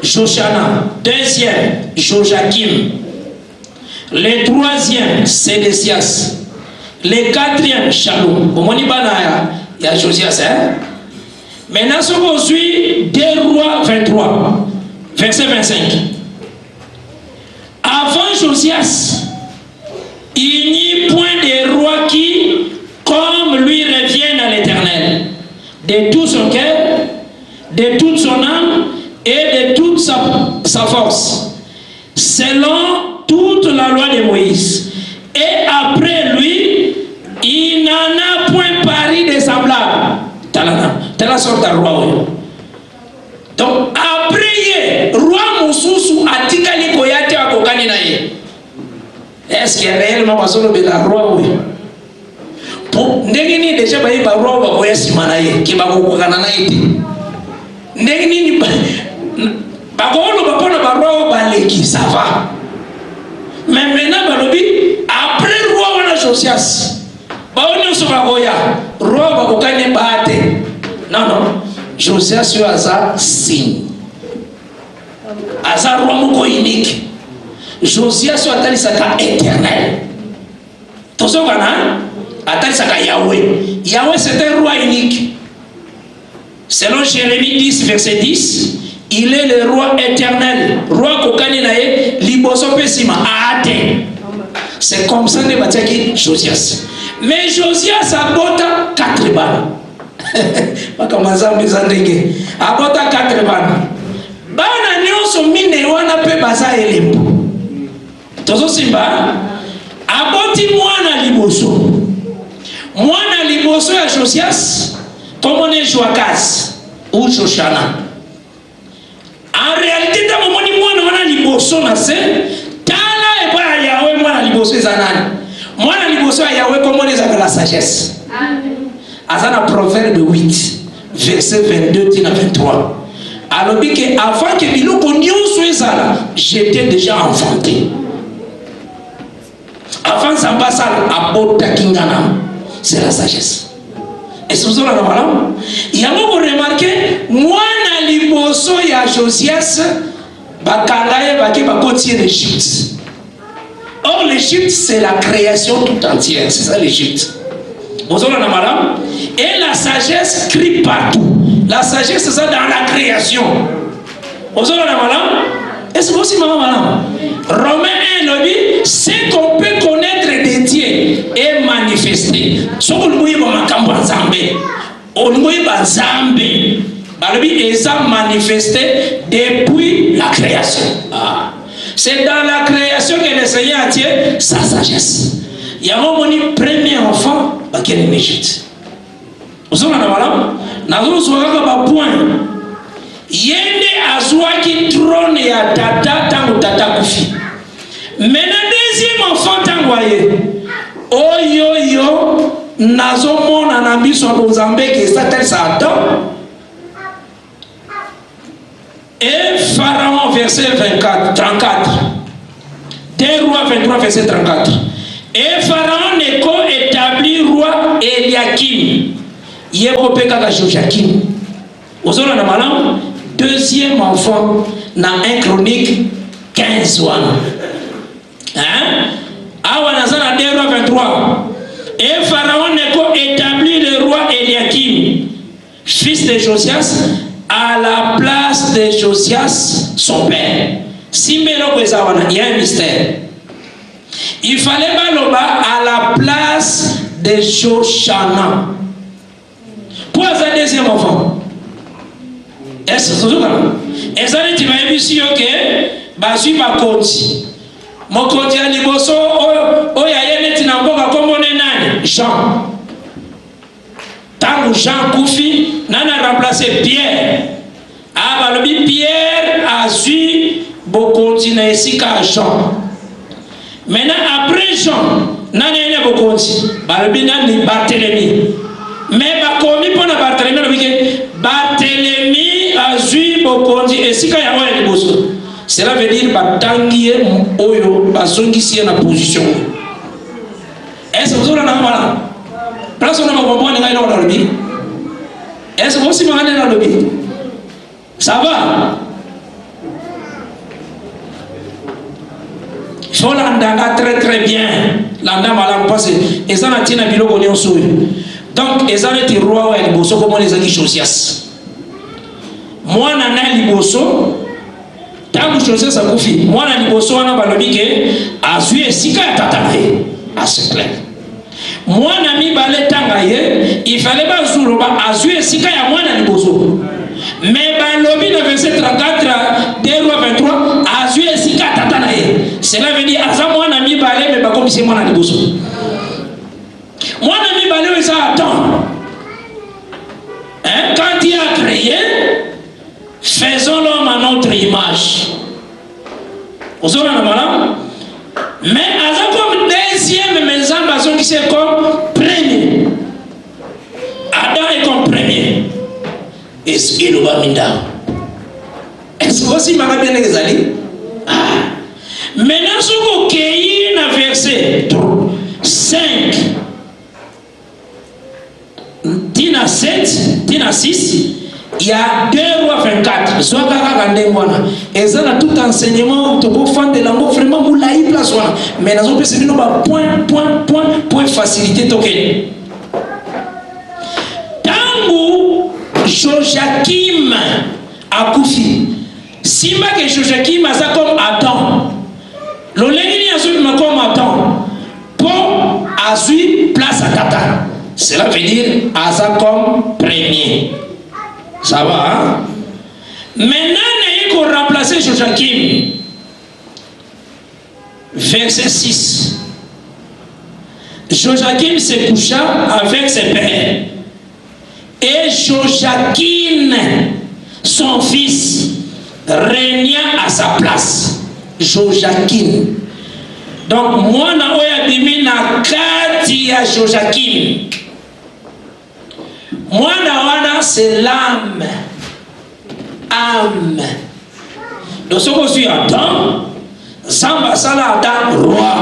Joshana, deuxième, Joachim, le troisième, Sédécias, le quatrième, Shalom. Au Monibana, il y a Josias, hein? Maintenant, ce qu'on suit, 2 Rois 23, verset 25. Avant Josias, il n'y a point de roi qui, comme lui, revienne à l'Éternel, de tout son cœur, de toute son âme et de toute sa force, selon toute la loi de Moïse. Et après lui, il n'en a point pari de semblable. C'est la sorte de roi. Donc après, roi Moussousou a tikali koyate a kokani na ye. Est-ce qu'il y a réellement besoin de la roi? Pour ndengini déjà ba ba roi ba koya simana ye ki ba kokana na ye. Ndengini ba ko ba pona ba roi ba leki ça va. Mais maintenant ba lobi après roi wana Josias. Ba oni so ba koya roi ba kokani bate. Non, Josias yo aza signe. Aza roi moko unique. Josias yo atalisaka éternel. Tozo kana atalisaka Yahweh. Yahweh c'est un roi unique. Selon Jérémie 10 verset 10, il est le roi éternel. Roi kokani nae liboso pesima ate. C'est comme ça que batiaki Josias. Mais Josias a bota 4 balles. Bakamazambi zandenge abota 4 bana bana nyonso mine wana pe baza elembo tozo simba aboti mwana liboso ya Josias comme ne Joachaz ou Joshana. En réalité ta momoni mwana wana liboso na se tala e ba Yahweh mwana liboso ezanani mwana liboso ya Yahweh comme les avec la sagesse. Amen. Azana Proverbe 8 verset 22 à 23. Alors que avant que biloko nyonso ezala, j'étais déjà enfanté. Avant ça passe à bota kingana, c'est la sagesse. Et ce que vous avez malam, il y a beaucoup remarqué moi na liboso ya Josias bakalaye baki bakotier l'Égypte. Or l'Égypte c'est la création tout entière, c'est ça l'Égypte. Et la sagesse crie partout. La sagesse, c'est ça dans la création. Est-ce que vous savez, Romains 1 nous dit, c'est qu'on peut connaître des dieux et manifester. Ce qu'on nous dit, c'est manifesté depuis la création. C'est dans la création que le Seigneur a tiré sa sagesse. Il y a mon premier enfant qui est en Égypte. Vous avez un point. Yende azwaki trône ya tata tangu tata kufi. Maintenant deuxième enfant tangoye. Oyo nazomona na biso ya Mozambique et ça tel ça Adam. Et Pharaon verset 34. 2 Rois 23 verset 34. Et Pharaon Neko établit roi Eliakim. Yeko peka ka Joachim. Ozona na malam deuxième enfant dans 1 Chronique 15. Hein? Awa nazana 2 Rois 23. Et Pharaon Neko établit le roi Eliakim, fils de Josias, à la place de Josias, son père. Simbelo Kwezawana, il y a un mystère. Il fallait baloba à la place de Joshana. Pour un deuxième enfant. Est-ce que c'est ça? Et ça, tu vas vu si ok, Basu ma koti. Mon koti à Liboso, Oya Tinamboga, comme on est nan, Jean. Tant Jean Koufi, n'a remplacé Pierre. Ah, bah, le Pierre a su Bokontina ici qu'à Jean. Maintenant, après Jean, n'a pas Bokonti. Bah, le Bina ni Barthélemy. Mais bah, comme il prend Barthélemy, Barthélemy a su Bokonti ici qu'à Yahweh. Cela veut dire Batangier Oyo, Basongisi en position. Est-ce que vous avez un place où on a compris dans le lobby? Est-ce que vous aussi m'avez dans le lobby? Ça va? Il faut l'andanga très très bien. L'andanga malam passe. Et ça n'a tina bilo qu'on est en souille. Donc, et ça n'a été roi ou Liboso comme on les a dit Josias. Moi, nana Liboso, tant que Josias a confié. Moi, nana Liboso, on a balobi que a sué sika tatanaye. Ah, c'est clair. Moi, nami balé tangaye, il fallait pas souloba a sué sika ya moi nana Liboso. Mais balobi le verset 34, 2 Rois 23, a sué sika tatanaye. Cela veut dire, à moi, nami balé, mais pas comme c'est moi nana Liboso. Moi, nami balé, ça attend. Hein? Quand il a créé, faisons l'homme à notre image. Vous avez un malin? Mais à comme deuxième maison, qui c'est comme premier. Adam est comme premier. Est-ce qu'il va minda? Est-ce que vous aussi m'avez bien exalé? Maintenant, ce que vous avez dans verset 5, Tina 7, Tina 6, il y a 2 Rois 24. Soit et ça a tout enseignement, tu peux faire de l'amour vraiment pour la place. Mais dans un peu, c'est point faciliter ton quai. Tango Joachim a Koufi. Si ma que Joachim a ça comme Adam, l'olégini a su comme Adam, pour Azui place à Tata. Cela veut dire Asa comme premier. Ça va, hein? Maintenant, il faut remplacer Joachim. Verset 6. Joachim se coucha avec ses pères. Et Joachim, son fils, régna à sa place. Joachim. Donc, moi, je suis na kati ya Joachim. Moi, c'est l'âme. Âme. Donc, ce que je suis Adam, Samba Sala Adam, roi.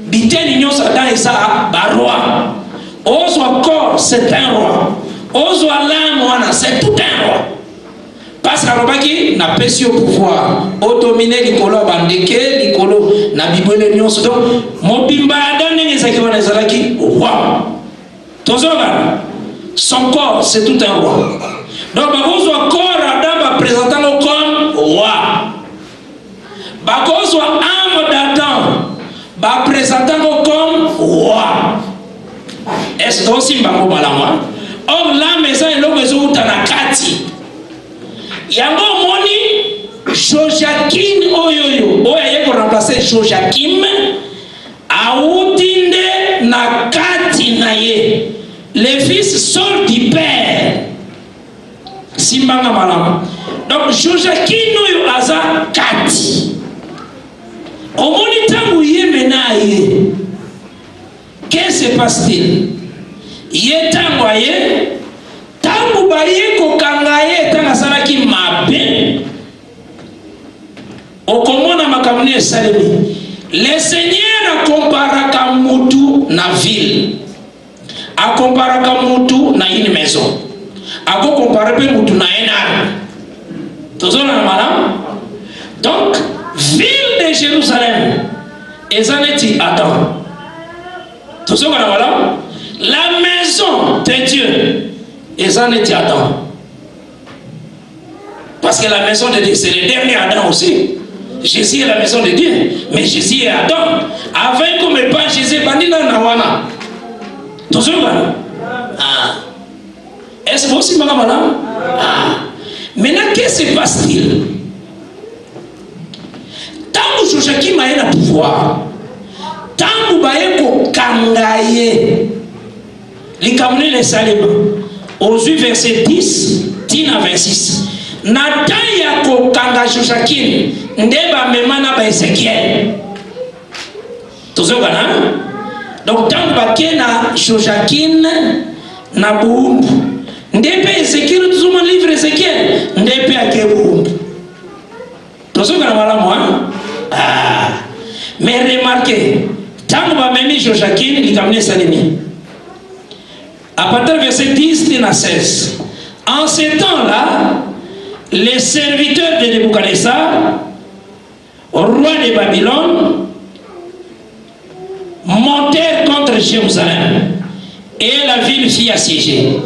Biten Ignon Satan et ça, roi. Oswa corps, c'est un roi. Oswa l'âme, c'est tout un roi. Parce que n'a pas su au pouvoir. Au dominer l'icolo, bandeke, l'icolo, n'a bibole l'union. Donc, mon bimba donne les acquis qui roi. Son corps, c'est tout un roi. Donc, son corps, Adam va présenter le comme roi. Son âme d'Adam va présenter le comme roi. Est-ce que aussi m'a malama? Or, l'âme est un homme qui est dans la kati. Yango moni Joachim oyoyo oya yeko remplacer Joachim autinde na kati na ye les fils sont du père simbanga malama. Donc Joachim oyo aza kati omoni tangu ye menaye. Qu'est-ce qui se passe-t-il? Ye tangu aye tangu baye kokangaye tanga salaki mabe okomona makamuni esalemi. Le Seigneur a comparé Kamutu na ville, a comparé Kamutu na une maison, a comparé Mutu na une arme. Tozona na malam Ezaneti Adam. Tout ce qu'on a voilà. La maison de Dieu. Ezaneti Adam. Parce que la maison de Dieu, c'est le dernier Adam aussi. Jésus est la maison de Dieu. Mais Jésus est Adam. Avec comme pas Jésus, bandina nawana. Tout ce qu'on a. Ah. Est-ce que vous aussi, madame? Ah. Maintenant, qu'est-ce qui se passe-t-il? Tant que Joachim a le pouvoir, tant que Baeko Kangaye, les Camerounais les Salem, aux versets 10, 10 à 26. Nathan Yako Kanga Joachim, Ndeba Memana ba Ezekiel. Toujours Ghana. Donc, tant que Bakena Joachim na Boumbu. Ndepe Ezekiel, tout le monde livre Ezekiel. Ndepe Akebu. Toujours Ghana, moi. Ah. Mais remarquez, tant que va même Joachim, il a amené Salemi. À partir du verset 10 à 16. En ce temps-là, les serviteurs de Nebuchadnezzar, roi de Babylone, montèrent contre Jérusalem et la ville fut assiégée.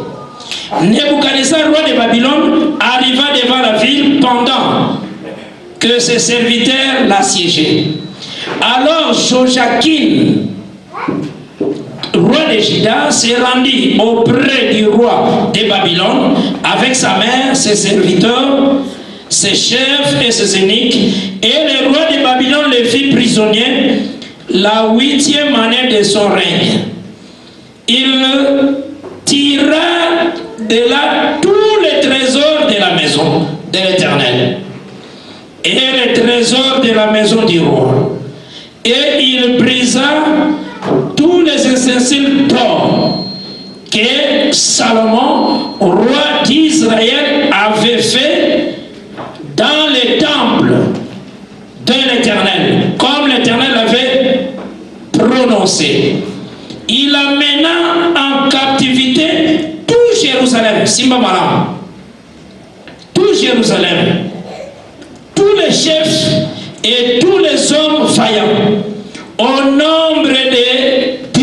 Nebuchadnezzar, roi de Babylone, arriva devant la ville pendant que ses serviteurs l'assiégeaient. Alors Joachim, roi de Juda, s'est rendu auprès du roi de Babylone avec sa mère, ses serviteurs, ses chefs et ses eunuques, et le roi de Babylone le fit prisonnier la 8e année de son règne. Il tira de là tous les trésors de la maison de l'Éternel et les trésors de la maison du roi. Et il brisa tous les ustensiles d'or que Salomon, roi d'Israël, avait fait dans les temples de l'Éternel, comme l'Éternel avait prononcé. Il amena en captivité tout Jérusalem, Simba Maram, tout Jérusalem, tous les chefs et tous les hommes vaillants, au nombre de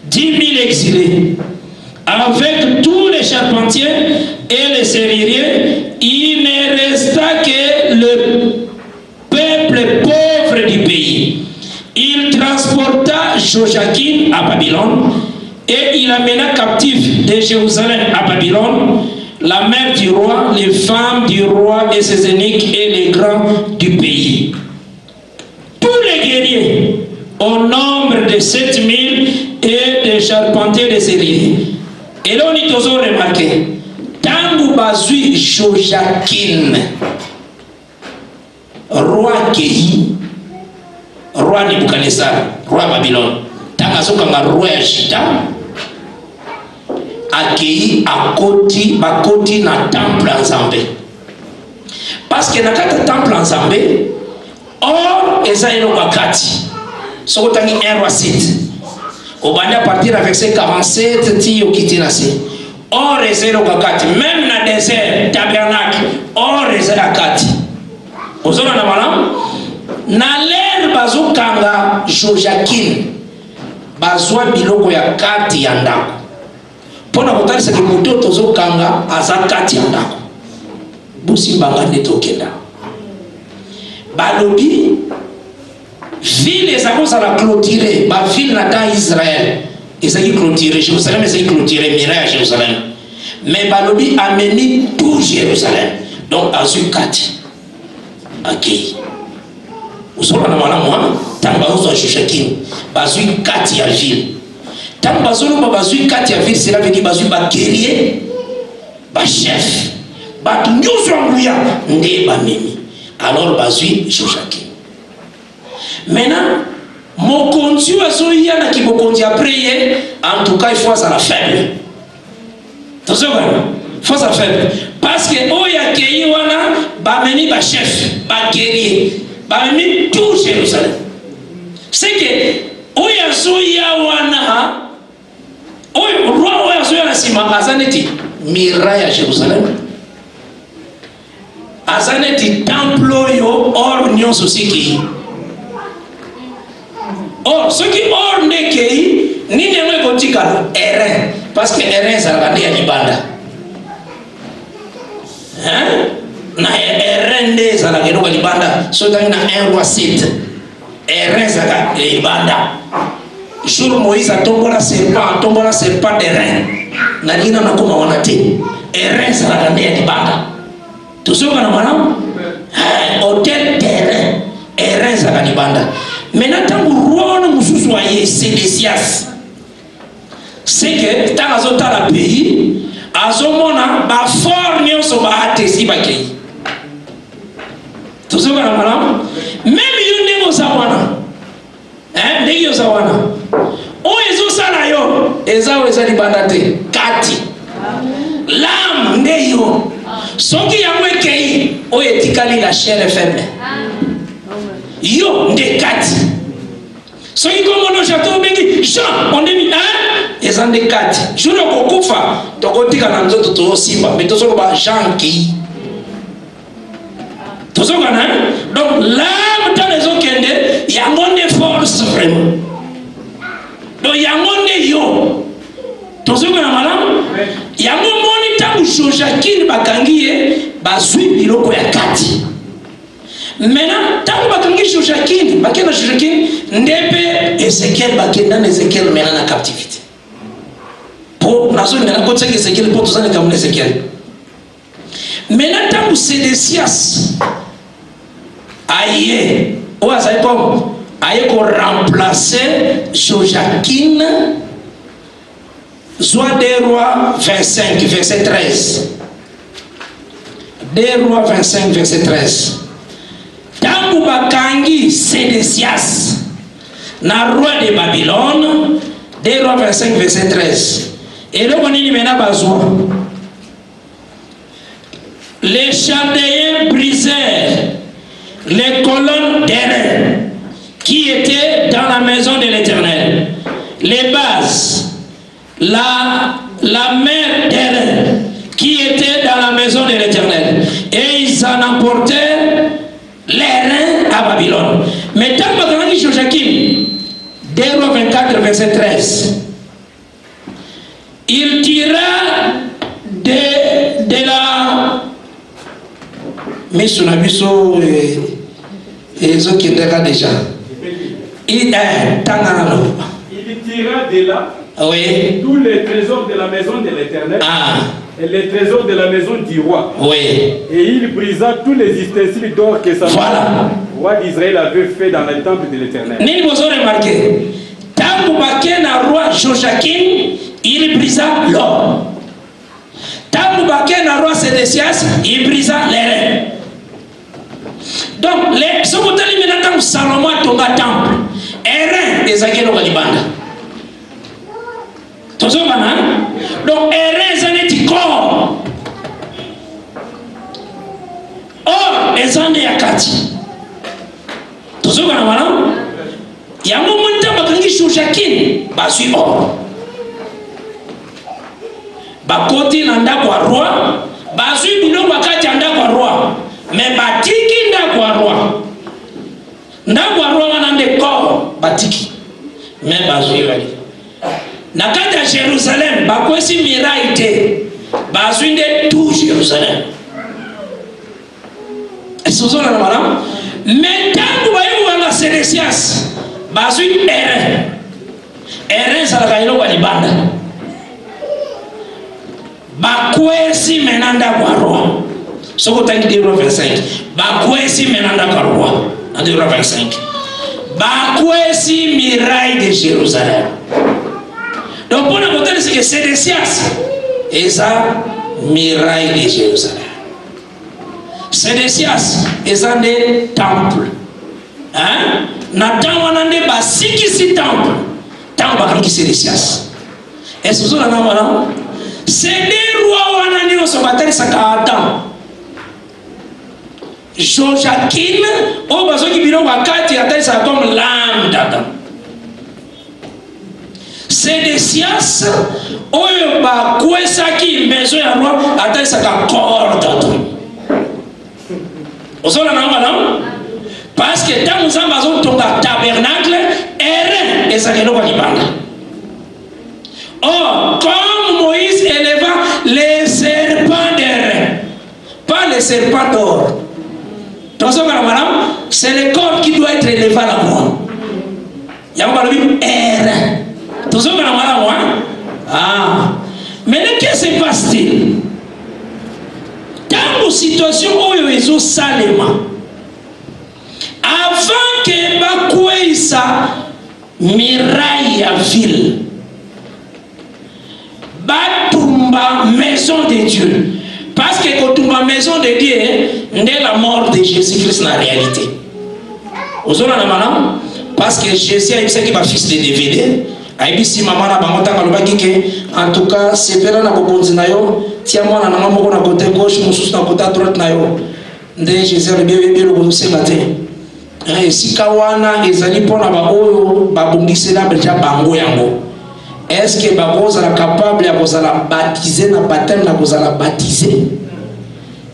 10 000 exilés, avec tous les charpentiers et les serruriers. Il ne resta que le peuple pauvre du pays. Il transporta Joachim à Babylone et il amena captif de Jérusalem à Babylone la mère du roi, les femmes du roi et ses eunuques et les grands du pays. Tous les guerriers, au nombre de 7000 et des charpentiers de serruriers. Et là on est toujours remarqué, Tangu Bazui Joachim, roi Kehi, roi Nebuchadnezzar, roi Babylone, Tangazoka roi Juda, Akei akoti bakoti na temple ensemble. Parce que na kata temple ensemble, or ezaïno bakati. Sokotangi 1 roi 7. Obandi à partir du verset 47 ti yokitinasi. Or ezaïno bakati. Même na désert tabernacle, or ezaïno bakati. Ozona na malam na l'air bazokanga Joachim. Bazwa biloko ya kati ya ndako. Pona kotalisa ke moto tozokanga aza kati ya ndako. Busimbanga nde tokenda. Balobi ville ezakosala clôturer ba ville na ta Israël ezaki clôturer Jérusalem ezaki clôturer miraille à Jérusalem, mais balobi ameni tout Jérusalem, donc azui kati akei usola na mwana mwana tamba uzo Joachim bazui kati ya ville. Tant bazolo bazui kati ya ville, cela veut dire bazui ba guerrier ba chef ba nyuzo nguya nde ba mimi. Alors bazui Joachim. Maintenant mon conduit azoya na kibokonzi après, en tout cas il faut à la faible. Attention, il faut à la faible parce que oya kei wana ba meni ba chef ba guerrier ba meni tout Jérusalem. C'est que oya zoya wana oyo roi oyo azoya na sima azaneti miraille à Jérusalem, azaneti temple oyo or nyonso siki or soki or ndekei nini yango ekotikala erreur parce que erreur ezalaka nde ya libanda na erreur nde ezalaka eloko ya libanda soki otangi na 1 roi 7 erreur ezalaka libanda jour Moïse atombola serpent de rein na lina nakoma wana te erreur ezalaka nde ya libanda tozoyoka na malamu hotel terrain erreur ezalaka libanda maintenant ntango roi wana mosusu aye Sédécias c'est que ntango azotala pays azomona bafort nyonso baatesi bakei tozoyoka na malamu meme yo ndenge oza wana ndenge oza wana oyo ezosala yo eza oyo eza libanda te kati lame nde yo soki yango ekei oyo etikali la chair faible yo nde kati soki komono chateau obengi Jean ondemi eza nde kati jour okokufa tokotika na nzoto tozosimba me tozoloba Jean kei tozokana donc lame tano ezokende yango nde force vraiment donc yango nde yo tozokana malamu yango moni ntango Joachim bakangi ye bazwi biloko ya kati maintenant ntango bakangi Joachim bakenda Joachim nde mpe Ezekiel bakenda na Ezekiel maintenant na captivité po nazolinga nakotisa Ezekiel po tozali kamuna Ezekiel maintenant ntango Sédécias aye oyo azali comme aye koremplacer Joachim soit 2 rois 25 verset 13 2 rois 25 verset 13 ntango bakangi Sédécias na roi de Babylone 2 rois 25 verset 13 eloko nini mena bazwa les Chaldéens brisèrent les colonnes d'airain qui étaient dans la maison de l'Éternel, les bases, la mer d'airain qui était dans la maison de l'Éternel, et ils en emportèrent l'airain à Babylone. Mais tant que Joachim, 2 rois 24 verset 13, il tira de la Misunabiso et ceux qui étaient déjà. Il tira de là tous les trésors de la maison de l'Éternel et les trésors de la maison du roi. Et il brisa tous les ustensiles d'or que Salomon, roi d'Israël, avait fait dans le temple de l'Éternel. Vous avez remarqué, tant que le roi Joachim, il brisa l'or. Tant que le roi Sédécias, il brisa l'airain. Donc, ce que vous avez maintenant, Salomon a tombé temple. Airain, les aguets au Libanda. Donc, airain, c'est un corps. Or, les années à Kati. Tout ce qu'on a maintenant, il y a un moment où il y a Joachim, il y a or. Bakoti nanda kwa roi, bazui bilongo wakati anda kwa roi, mais batiki nda kwa roi. Nda kwa roi wanande ko batiki, mais bazui wali. Nakata Jerusalem, bakwesi miraite, bazui nde tout Jerusalem. Est-ce que vous avez madame? Mais tant que vous avez Sédécias, bazui erreur. Erreur ça la gagne walibanda. Bakwesi menanda kwa roi. Soko tangi 2 rois 25. Bakwesi menanda kwa roi. En 2 rois 25. Bakwesi miraille de Jérusalem. Donc pour nous montrer que Sédécias est ça miraille de Jérusalem. Sédécias est un des temples. Hein? Nathan wanande basiki si temple. Tant bakangi Sédécias. Est-ce que vous avez madame? C'est des rois wanani osobatari sakatan. Joachim o bazoki bino wakati atari sa comme l'âme d'Adam. Sédécias oyo bakwesaki maison ya roi atari sa corps d'Adam. Osola na madame parce que tant nous avons tonga tabernacle erreur et ça est oh, comme Moïse éleva les serpents d'air, pas les serpents d'or. C'est le corps qui doit être élevé à la mort. Il y a un air. Ah. Maintenant, qu'est-ce qui se passe-t-il? Dans une situation où il y a Salema, avant que Bakoué sa miraille à ville, Batumba maison de Dieu. Parce que quand tu vas maison de Dieu, c'est la mort de Jésus-Christ en réalité. Vous avez madame? Parce que Jésus a dit qu'il va fils de DVD. Si maman a en tout cas, c'est pas là que tiens-moi na maman na côté gauche, mon sous na côté droite na yo. Ndé Jésus a bien le conseil matin. Et si kawana ezali pona ba oyo ba bundisela beja bango yango. Est-ce que bakoza la capable ya kozala baptiser na baptême na kozala baptiser?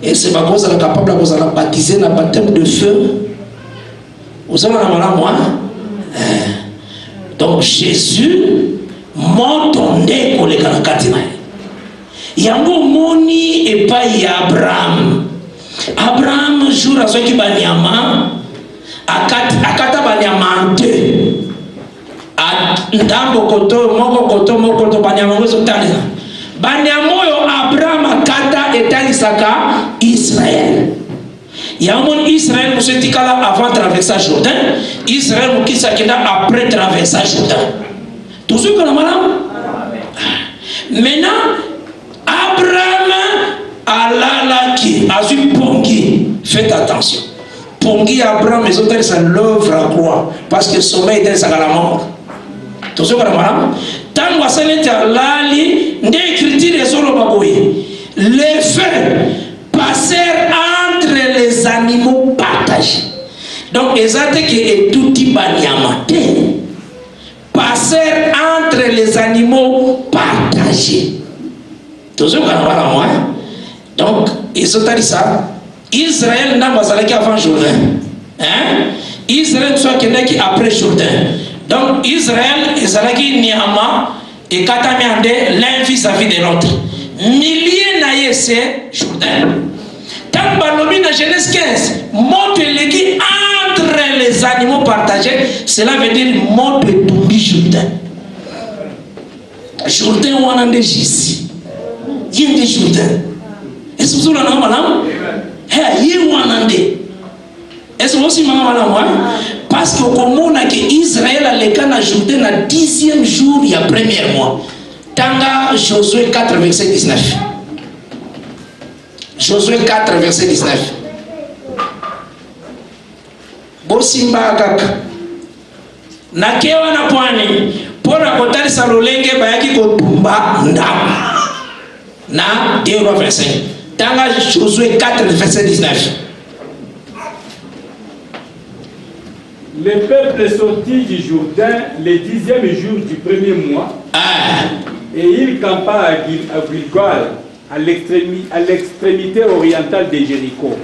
Est-ce que bakoza la capable ya kozala baptiser na baptême de feu? Vous avez la moi. Donc Jésus monte en nez pour les canacatines. Yango moni et pas Abraham. Abraham joue à ceux qui banyama. Akata banyama deux. Ndambo koto moko banyama ngozo tana. Banyamo yo Abraham akata etalisaka Israël. Yamon Israël nous dit avant de traverser Jourdain, Israël nous dit après traverser Jourdain. Tout ce que nous avons. Maintenant, Abraham alalaki azu pongi. Faites attention. Pongi Abraham les autres c'est l'œuvre à quoi? Parce que le sommeil est à la mort. Tout ce que nous avons. Tant que ça n'est pas lali, d'écriture et solo baboui. Les faits passèrent entre les animaux partagés. Donc, les athées qui est tout type d'animaté passèrent entre les animaux partagés. Toujours quand on va moi. Donc, ils ont dit ça. Israël n'a pas allé qu'avant Jourdain. Hein? Israël soit qui après Jourdain. Donc, Israël, ils allaient qui Niama et Katamiande l'un vis-à-vis de l'autre. Milliers naïe c'est Jourdain. Tant balobi dans Genèse 15, monte l'église entre les animaux partagés, cela veut dire monte tout Jourdain. Jourdain ou en Jésus. Il y a des Jourdain. Est-ce que vous avez un madame? Il y a un est-ce que vous avez un madame? Parce que comme on a que Israël a les cannes à Jourdain le 10e jour, il y a le premier mois. Tanga Josué 4 verset 19. Josué 4 verset 19. Bosimba kaka. Nakewa na pwani. Pona kotali salolenge bayaki kotumba ndama. Na Deo verset. Tanga Josué 4 verset 19. Le peuple est sorti du Jourdain le 10e jour du premier mois. Et il campa à Gilgal, à l'extrémité orientale de Jéricho.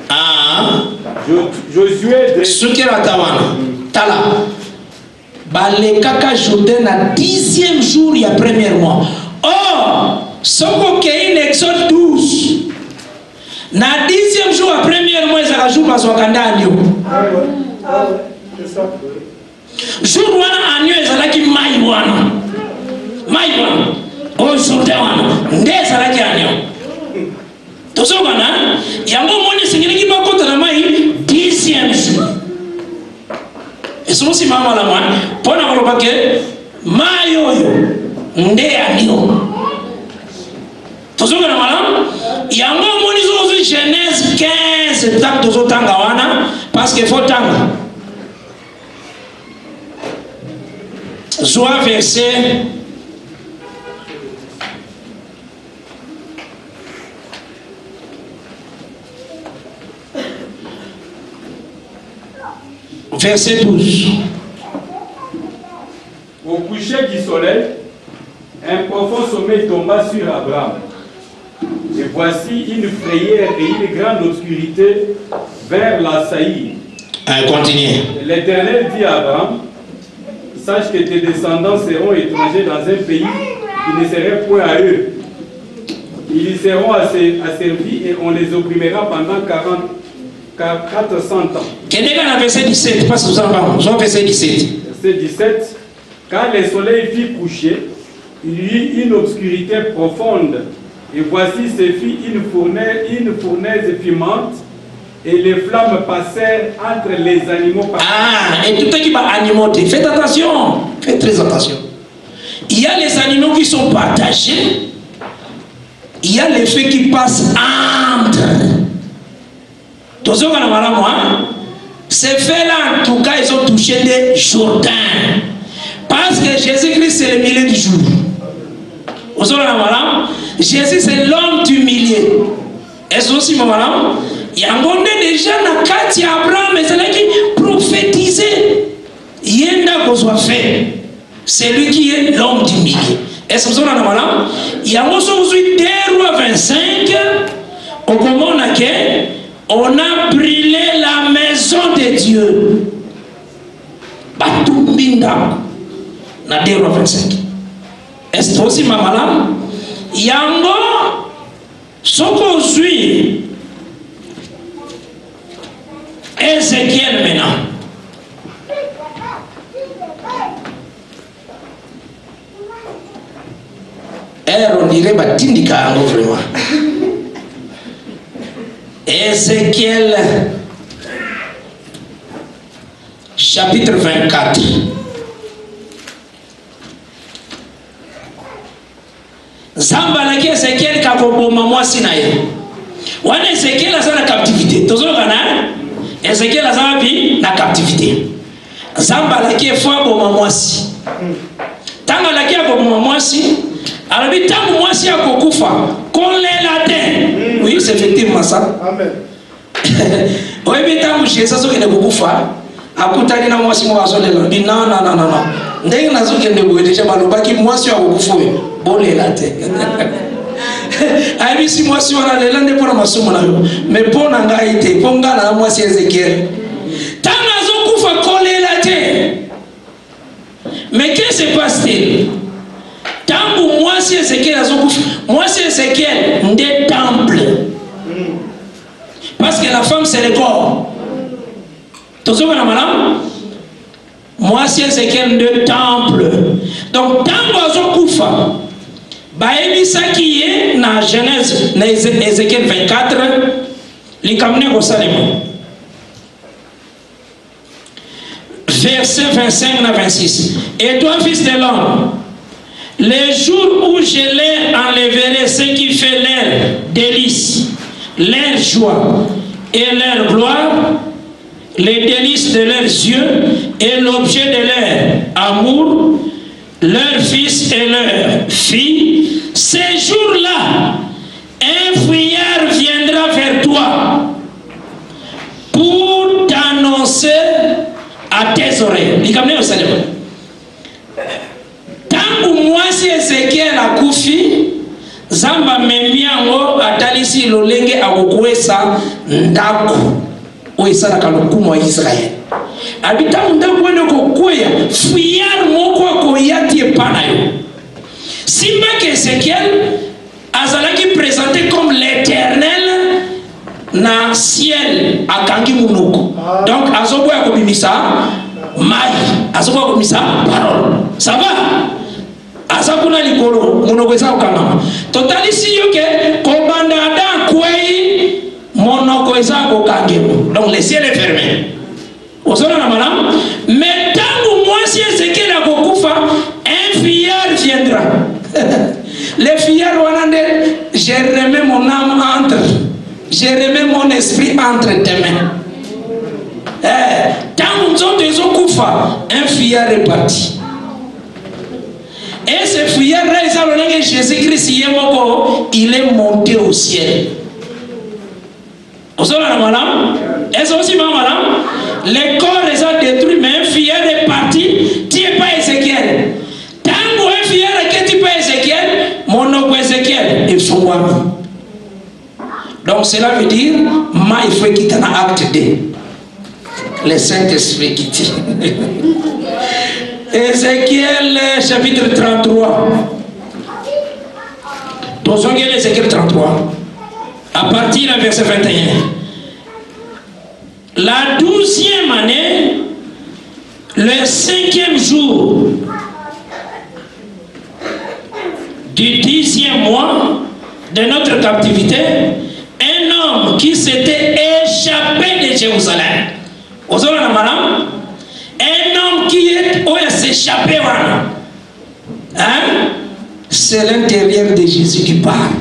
Josué Tala. Balekaka Jourdain à 10e jour, il y a premier mois. Oh, Soko Kein Exode 12. Na 10e jour, à premier mois, ils ont joué à Sokandanio. Jour wana anyo ezalaki mai wana. O Jourdain wana. Nde ezalaki anyo. Tozokana yango moni singiliki bakota na mai 10e jour. Esomo si mama la mwana pona koloba ke mai oyo nde anyo. Tozokana mala yango moni zo Genèse 15 tak tozotanga wana parce que faut tanga. Joie verset verset 12. Au coucher du soleil, un profond sommeil tomba sur Abraham. Et voici une frayeur et une grande obscurité vers la saillie. Continue. L'Éternel dit à Abraham, sache que tes descendants seront étrangers dans un pays qui ne serait point à eux. Ils y seront asservis et on les opprimera pendant 400 ans. Quel est le verset 17? Parce que vous en parlez. Verset 17. Verset 17. Quand le soleil fit coucher, il y eut une obscurité profonde. Et voici se fit une fournaise fumante. Et les flammes passèrent entre les animaux. Et tout ce qui va animaux, faites attention. Faites très attention. Il y a les animaux qui sont partagés. Il y a les feux qui passent entre. Ces faits-là, en tout cas, ils ont touché les Jourdains. Parce que Jésus-Christ, c'est le milieu du jour. Jésus, c'est l'homme du milieu. Est-ce aussi, madame? Il y a un monde déjà dans Kati Abraham, mais c'est là qui prophétisait. Il y a un soit fait. C'est lui qui est l'homme du milieu. Est-ce que vous avez madame? Il y a aujourd'hui 2 Rois 25. Au moment on a brûlé la maison de Dieu. Batou Binda. Na 2 Rois 25. Est-ce aussi ma madame? Il y a un mot. Ce qu'on suit. Ézéchiel maintenant. On dirait Batindika vraiment. Ézéchiel chapitre 24. Zambalaki Ézéchiel kakoboma mwasi na ye. Wana Ézéchiel aza na captivité. Tozokana Ézéchiel aza na captivité. Zambalaki efwa boma mwasi. Tanga laki akoboma mwasi. Alors, tant que moi, si à Kokufa, qu'on l'ait la terre. Oui, c'est effectivement ça. Amen. Oui, mais tant que j'ai ça, c'est que Kokufa. À côté de moi, si moi, je l'ai dit, non. Dès que je l'ai dit, déjà, moi, si à Kokufa, bon, la terre. Ah, si moi, si on a l'élève pour ma somme, mais pour n'engager, pour n'engager, moi, c'est Ézéchiel. Tant que Kokufa, qu'on l'ait la terre. Mais qu'est-ce qui se passe-t-il? Tant que moi c'est Ézéchiel, moi c'est Ézéchiel des temples. Parce que la femme c'est le corps. Tout ça, madame? Moi c'est Ézéchiel des temples. Donc tant que Koufa, baébi ça qui est dans Genèse, dans Ézéchiel 24, les camionnes au Salomon. Verset 25 à 26. Et toi, fils de l'homme, les jours où je les enlèverai, ce qui fait leur délice, leur joie et leur gloire, les délices de leurs yeux et l'objet de leur amour, leurs fils et leurs filles, ces jours-là, un fuyard viendra vers toi pour t'annoncer à tes oreilles. Il au Salomon. Tant moi si Ézéchiel a koufi, Zamba memiango atalisi lolenge akokwesa ndaku oisa na kalukumu wa Israel. Abita ndaku wende kokweya fuyar moko akoyati epana yo. Simba que Ézéchiel azalaki présenté comme l'Éternel na ciel akangi munoko. Donc azobo ya kobimisa mai, azobo ya kobimisa parole. Ça va? Asakuna likolo munoko eza okanga. Totali si yoke kobanda da kwei monoko eza okangemo. Donc le ciel est fermé. Osona na madame, mais tangu mwasi Ézéchiel akokufa, un fuyard viendra. Le fuyard wanande, je remets mon âme entre, je remets mon esprit entre tes mains. Tangu nzoto ezokufa, un fuyard est parti. Et ce fuyard-là, Jésus-Christ, il est monté au ciel. Vous savez, madame? Est-ce aussi, madame? Les corps les ont détruits, mais un fuyard est parti. Tu n'es pas Ézéchiel. Tant que un fuyard est que tu n'es pas Ézéchiel, mon nom est Ézéchiel. Il faut moi. Donc cela veut dire, il faut qu'il y ait un acte de le Saint-Esprit qui dit. Ézéchiel chapitre 33. Ézéchiel 33. À partir du verset 21. La 12e année, le 5e jour du 10e mois de notre captivité, un homme qui s'était échappé de Jérusalem. Un homme qui s'est échappé. Hein? C'est l'intérieur de Jésus qui parle.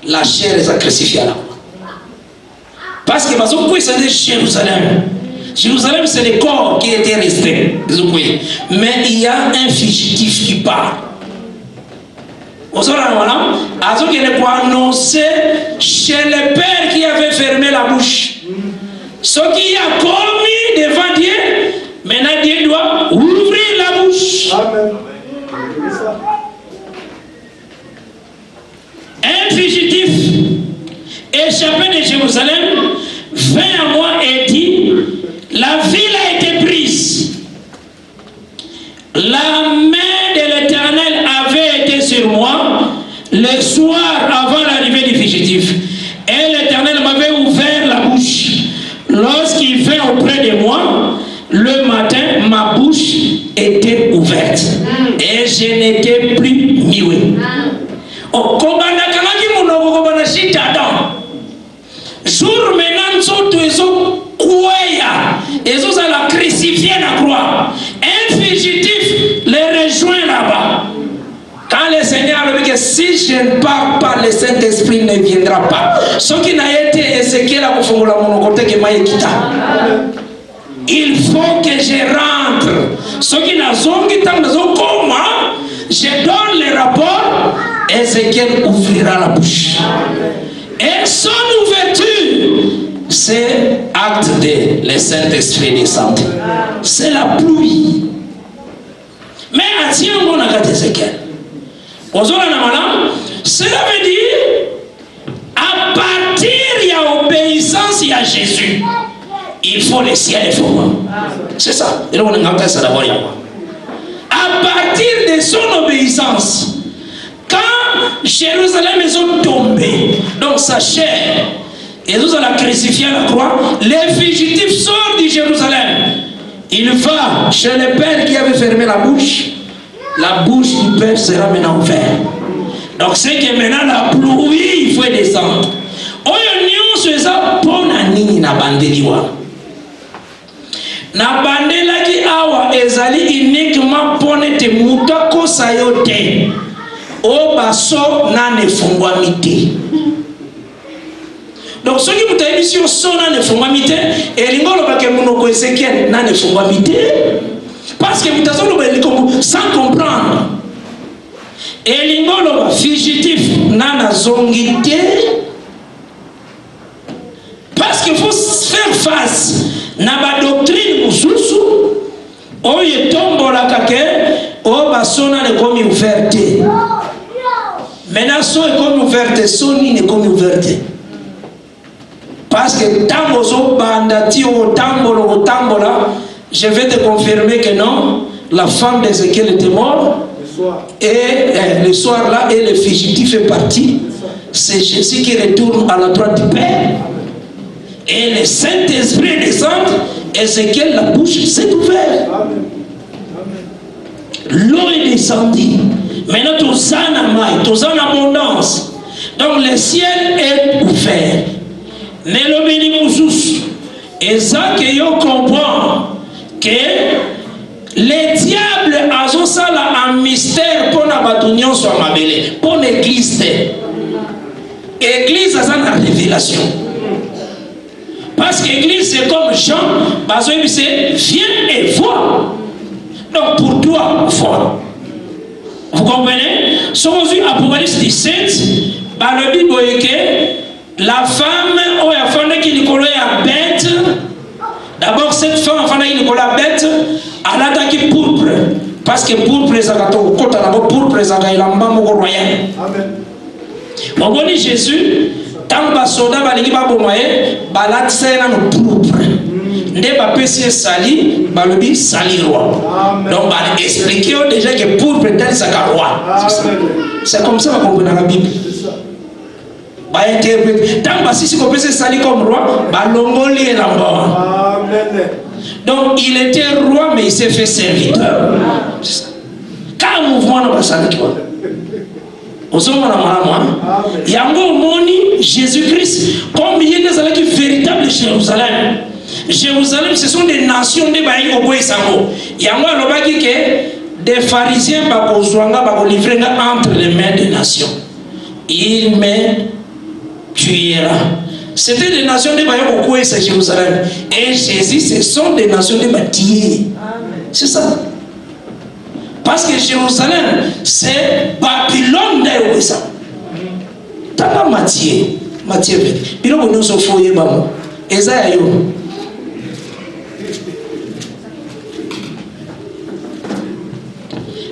La chair est crucifiée là. Parce que c'est de Jérusalem. Jérusalem, c'est le corps qui était resté. Mais il y a un fugitif qui parle. Il est pour annoncer chez le Père qui avait fermé la bouche. Ce qui a commis devant Dieu, maintenant Dieu doit ouvrir la bouche. Amen. Un fugitif échappé de Jérusalem vint à moi et dit: la ville a été prise. La main de l'Éternel avait été sur moi le soir avant l'arrivée du fugitif. Et l'Éternel m'avait ouvert la bouche. Lorsqu'il vint auprès de moi, le matin, ma bouche était ouverte. Et je n'étais plus muet. Jour maintenant, ils ont la crucifié la croix. Un fugitif les rejoint là-bas. Quand le Seigneur a dit que si je ne pars pas, le Saint-Esprit ne viendra pas. Ce qui n'a été Ézéchiel à mon côté que m'a quitté. Il faut que je rentre. Ce qui n'a pas comment je donne le rapport, Ézéchiel ouvrira la bouche. Et son ouverture, c'est acte de le Saint-Esprit descendre. C'est la pluie. Mais attiens mon acte Ézéchiel. Cela veut dire, à partir il y a obéissance, il y a Jésus. Il faut le ciel et fort. C'est ça. À partir de son obéissance, quand Jérusalem est tombé, donc sa chair, et nous allons la crucifier à la croix, les fugitifs sortent de Jérusalem. Il va chez le Père qui avait fermé la bouche du Père sera maintenant ouverte. Donc c'est que maintenant la pluie, il faut descendre. Oyo nyonso eza pona nini na bandeliwa. Na bandela ki awa ezali uniquement pone te muta kosa yote. O baso na nefungwami te. Donc ce qui mutayebi si so na nefungwami te, elingolo bake munoko Ézéchiel na nefungwami te. Parce que mutazolo ba sans comprendre. Elingolo ba fugitif na nazongi te. Parce qu'il faut faire face na ba doctrine mususu oye tombo la kake o basona ne komi ouverte. Maintenant so est comme ouverte, soni ne comme ouverte. Parce que tango so bandati o tambola, je vais te confirmer que non, la femme d'Ézéchiel était morte. Et le soir là, et le fugitif est parti. C'est Jésus qui retourne à la droite du Père. Et le Saint-Esprit descend. Ézéchiel, la bouche s'est ouverte. L'eau est descendue. Maintenant, tout ça en abondance. Donc le ciel est ouvert. Mais le bénimoussous, et ça que yo comprend que les diables ont ça là en mystère pour la bâtonnion soit ma belle, pour l'église. Église a ça la révélation. Parce que l'église c'est comme Jean, parce que c'est viens et vois. Donc pour toi, vois. Vous comprenez? Selon Apocalypse 17, par le Bible est que la femme où a fait qu'il a bête. D'abord cette femme a fait qu'il a bête, elle a attaqué pourpre. Parce que pourpre est un pourpre est un royal. On connaît Jésus, tant que soda va l'équipe à Bomoye, balade c'est un pourpre. nde bapesi sali balobi sali roi. Donc va expliquer déjà que pour prétendre ça roi. C'est comme ça qu'on comprend la Bible. Ba interprète tant que si qu'on peut se salir comme roi, ba longoli la mort. Donc il était roi mais il s'est fait serviteur. Quand mouvement n'a pas sali quoi. Osoma na mama. Yango moni Jésus-Christ comme il est dans la véritable Jérusalem. Jérusalem ce sont des nations de baï au bois sango. Yango alobaki que des pharisiens ba kozwanga ba livrer entre les mains des nations. Il me tuera. C'était des nations de Baïa au c'est Jérusalem. Et Jésus, ce sont des nations de Batier. C'est ça. Parce que Jérusalem, c'est Babylone de ça. T'as pas Matthieu. Matthieu, il y a un peu foyer. Esaïe.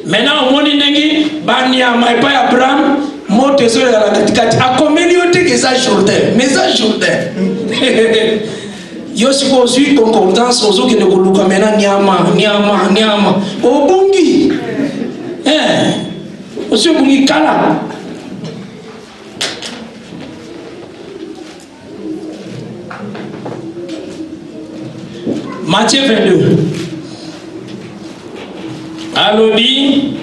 Maintenant, on dit que Bania, my père Abraham, mon trésor à la katikati. A combien de que ça Jourdain? Mais ça Jourdain. Yo suppose concordance aux autres qui ne koluka maintenant nyama. O bungi. Monsieur bungi kala. Matthieu 22. Alobi.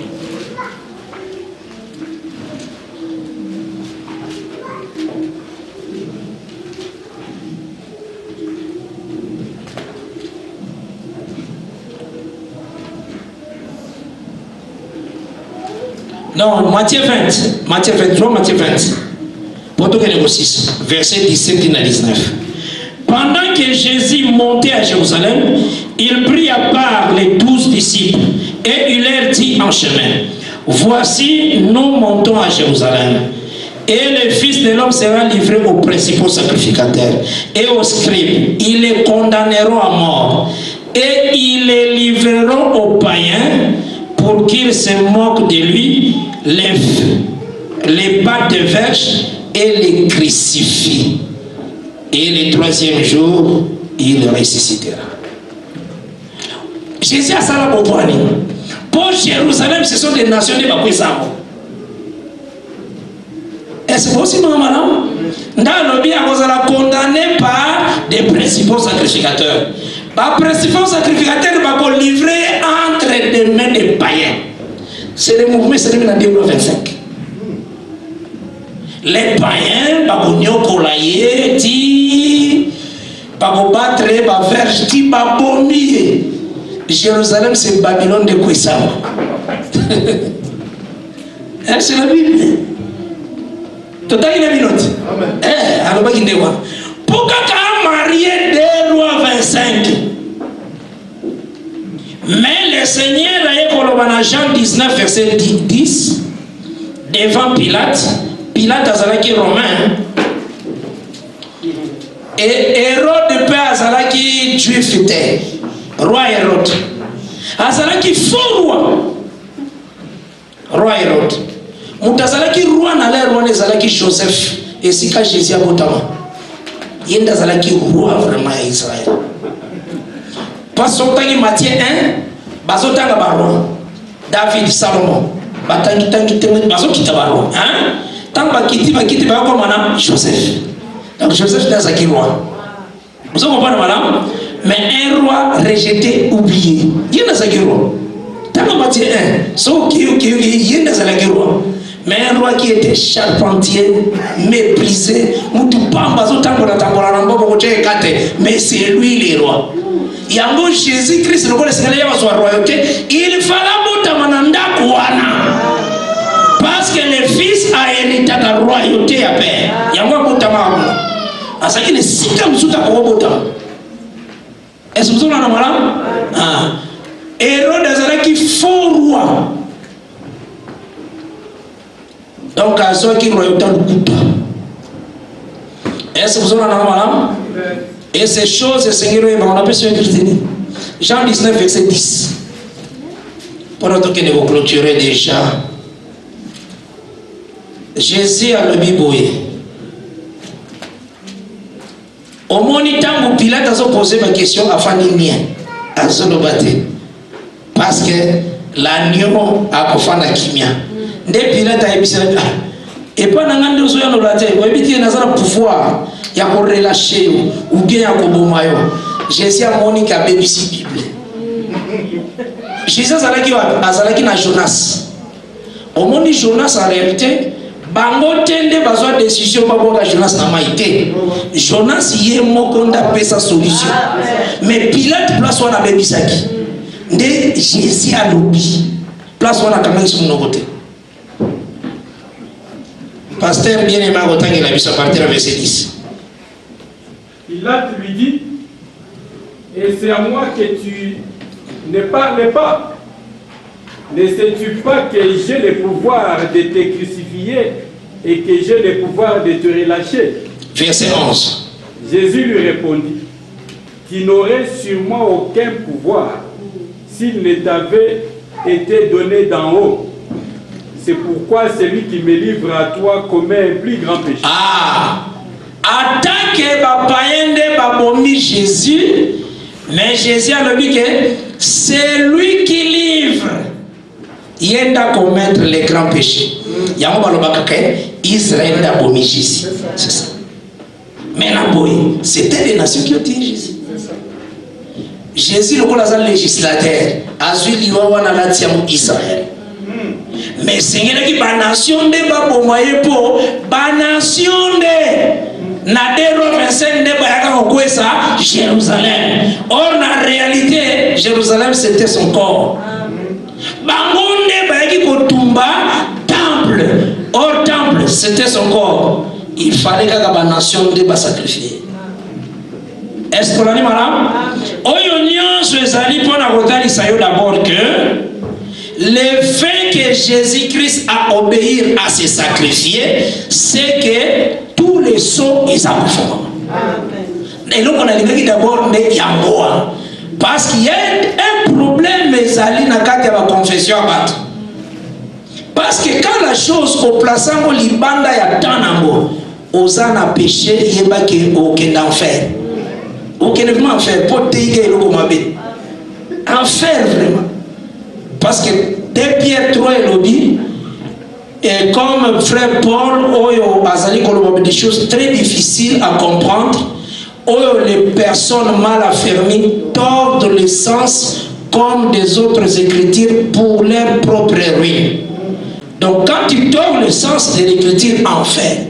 Non, Matthieu 20, Matthieu 23, Matthieu 20. Porto que 6, verset 17 à 19. Pendant que Jésus montait à Jérusalem, il prit à part les 12 disciples et il leur dit en chemin: voici, nous montons à Jérusalem. Et le Fils de l'homme sera livré aux principaux sacrificateurs et aux scribes. Ils les condamneront à mort et ils les livreront aux païens pour qu'ils se moquent de lui, les battent de verge et les crucifient. Et le troisième jour, il ressuscitera. Jésus a ça là pour pour Jérusalem, ce sont des nations de Bakwesamo. Est-ce possible, madame? Dans le bien, vous allez condamner par des principaux sacrificateurs. Les principaux sacrificateurs vont livrer entre les mains des païens. C'est le mouvement, c'est le 25. Les païens vont collayer, vont battre, vont verger, vont bomber. Jérusalem, c'est Babylone de Kwesam. C'est la Bible. Tout à une minute. Alors, pourquoi quand marié des rois 25? Mais le Seigneur a dit Jean 19, verset 10, devant Pilate. Pilate azalaki romain. Et Hérode père azalaki juif était. Roi Hérode. Azalaki faux roi. Roi Hérode. Mutazalaki roi na l'air roi nezalaki Joseph. Et si ka Jésus abotama. Yenda azalaki roi vraiment à Israël. Parce que Matthieu 1, bazotanga baroi. David, Salomon. Batangi bazokita baroi. Hein? Tant bakiti ba comme madame Joseph. Donc Joseph n'est pas roi. Vous comprenez madame? Mais un roi rejeté, oublié. Il n'est pas roi. Tant que Matthieu 1, sauf qu'il n'est pas roi. Mais un roi qui était charpentier, méprisé, mais c'est lui le roi. Yango Jésus-Christ, le royauté, il fallait parce que le fils a hérité la royauté à père. Yango Boutama. À ce qui est si comme tout à Boutama. Est-ce que vous avez un Hérode Azalaki faux roi. Donc, à ceux qui ont le temps de couper. Est-ce que vous avez un et ces choses, le Seigneur, on appelle sur Christine. Jean 19, verset 10. Pendant que nous clôturer déjà, Jésus a le biboué. Au monitant, Pilate a posé ma question à Fanimien, à Zolobate. Parce que l'agneau a kofana kimia. Dès Pilate a ébissé. Et pas dans l'un de ceux qui ont été pouvoir, il y a pour relâcher ou bien à Kobomayo. Jésus a moni qui a béni si Bible. Jésus a dit à Jonas. Au monde Jonas en réalité, bango tende besoin de décision pour que Jonas n'a pas été. Jonas y est mot sa solution. Mais Pilate place où on a béni ça qui. De Jésus a l'oubli. Place où on a quand même sur nos côtés. Pasteur bien-aimé à Rotan, il a vu ça partir à verset 10. Pilate lui dit, et c'est à moi que tu ne parles pas. Ne sais-tu pas que j'ai le pouvoir de te crucifier et que j'ai le pouvoir de te relâcher? Verset 11. Jésus lui répondit, tu n'aurais sur moi aucun pouvoir s'il ne t'avait été donné d'en haut. C'est pourquoi celui qui me livre à toi commet un plus grand péché. Ah! Attaque Bapaende Babomi Jésus, mais Jésus a dit que c'est lui qui livre. Il a commettre les grands péchés. Israël a commis Jésus. C'est ça. Mais c'était les nations qui ont dit Jésus. Jésus, le législateur, a vu Israël. Mais Seigneur qui ba nation de ba bomoye po ba nation de na dero 25 de ba yaka okwesa Jérusalem. Or na réalité Jérusalem c'était son corps. Bangonde ba yaki kotumba temple. Or temple c'était son corps. Il fallait que la nation de ba sacrifier. Est-ce que l'on est madame? Oyo nyonso ezali pona kotali sayo d'abord que le fait que Jésus-Christ a obéi à se sacrifier, c'est que tous les sons ils approfondent. Et donc on a dit d'abord mais Yamboa, parce qu'il y a un problème mais ali na kati ya confession à parce que quand la chose au plaçant au libanda ya tanango osana péché yeba que aucun enfer, aucun vraiment enfer pour te y le comabé enfer vraiment. Parce que dès Pierre 3 et lobby, et comme frère Paul, Oyo Azali Kolobo, des choses très difficiles à comprendre, Oyo les personnes mal affermies tordent le sens comme des autres écritures pour leur propre ruine. Donc quand tu tords le sens de l'écriture en fait,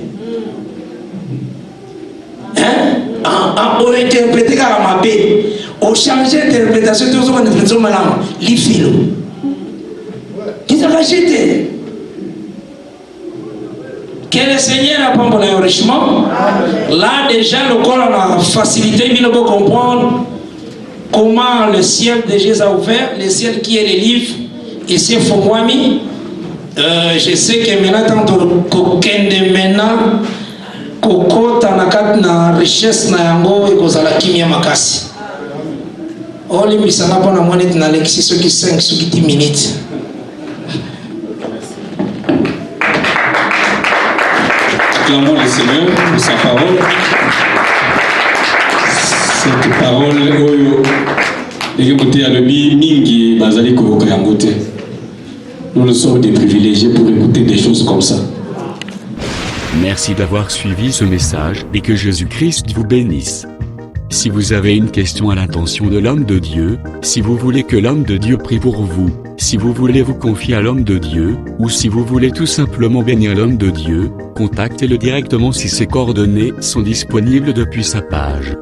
on interprète car ma paix, on change d'interprétation, tout ce qu'on interprète maintenant, l'ifilo. Qui t'a racheté? Que le Seigneur a pas mon enrichissement. Là déjà le corps a facilité, il faut comprendre comment le ciel de Jésus a ouvert, le ciel qui est le livre, et c'est Fomwami. Je sais que maintenant tant que maintenant kokota na richesse na yango ekozala kimia makasi. Oli misana pona mwaneti na lexi soki 5 soki 10 minutes. Acclamons le Seigneur pour sa parole. Cette parole, nous sommes des privilégiés pour écouter des choses comme ça. Merci d'avoir suivi ce message et que Jésus-Christ vous bénisse. Si vous avez une question à l'intention de l'homme de Dieu, si vous voulez que l'homme de Dieu prie pour vous, si vous voulez vous confier à l'homme de Dieu, ou si vous voulez tout simplement bénir l'homme de Dieu, contactez-le directement si ses coordonnées sont disponibles depuis sa page.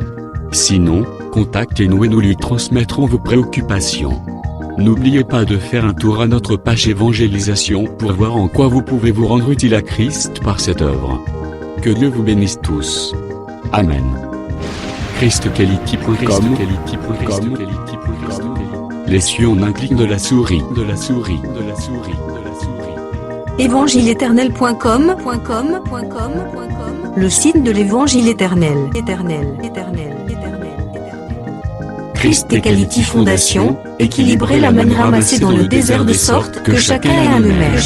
Sinon, contactez-nous et nous lui transmettrons vos préoccupations. N'oubliez pas de faire un tour à notre page évangélisation pour voir en quoi vous pouvez vous rendre utile à Christ par cette œuvre. Que Dieu vous bénisse tous. Amen. ChristQuality.com. Les cieux en un clic de la souris. Évangile-éternel.com, le site de l'évangile éternel. ChristQuality Fondation, équilibrer la manne ramassée dans le désert de sorte que chacun ait un le même.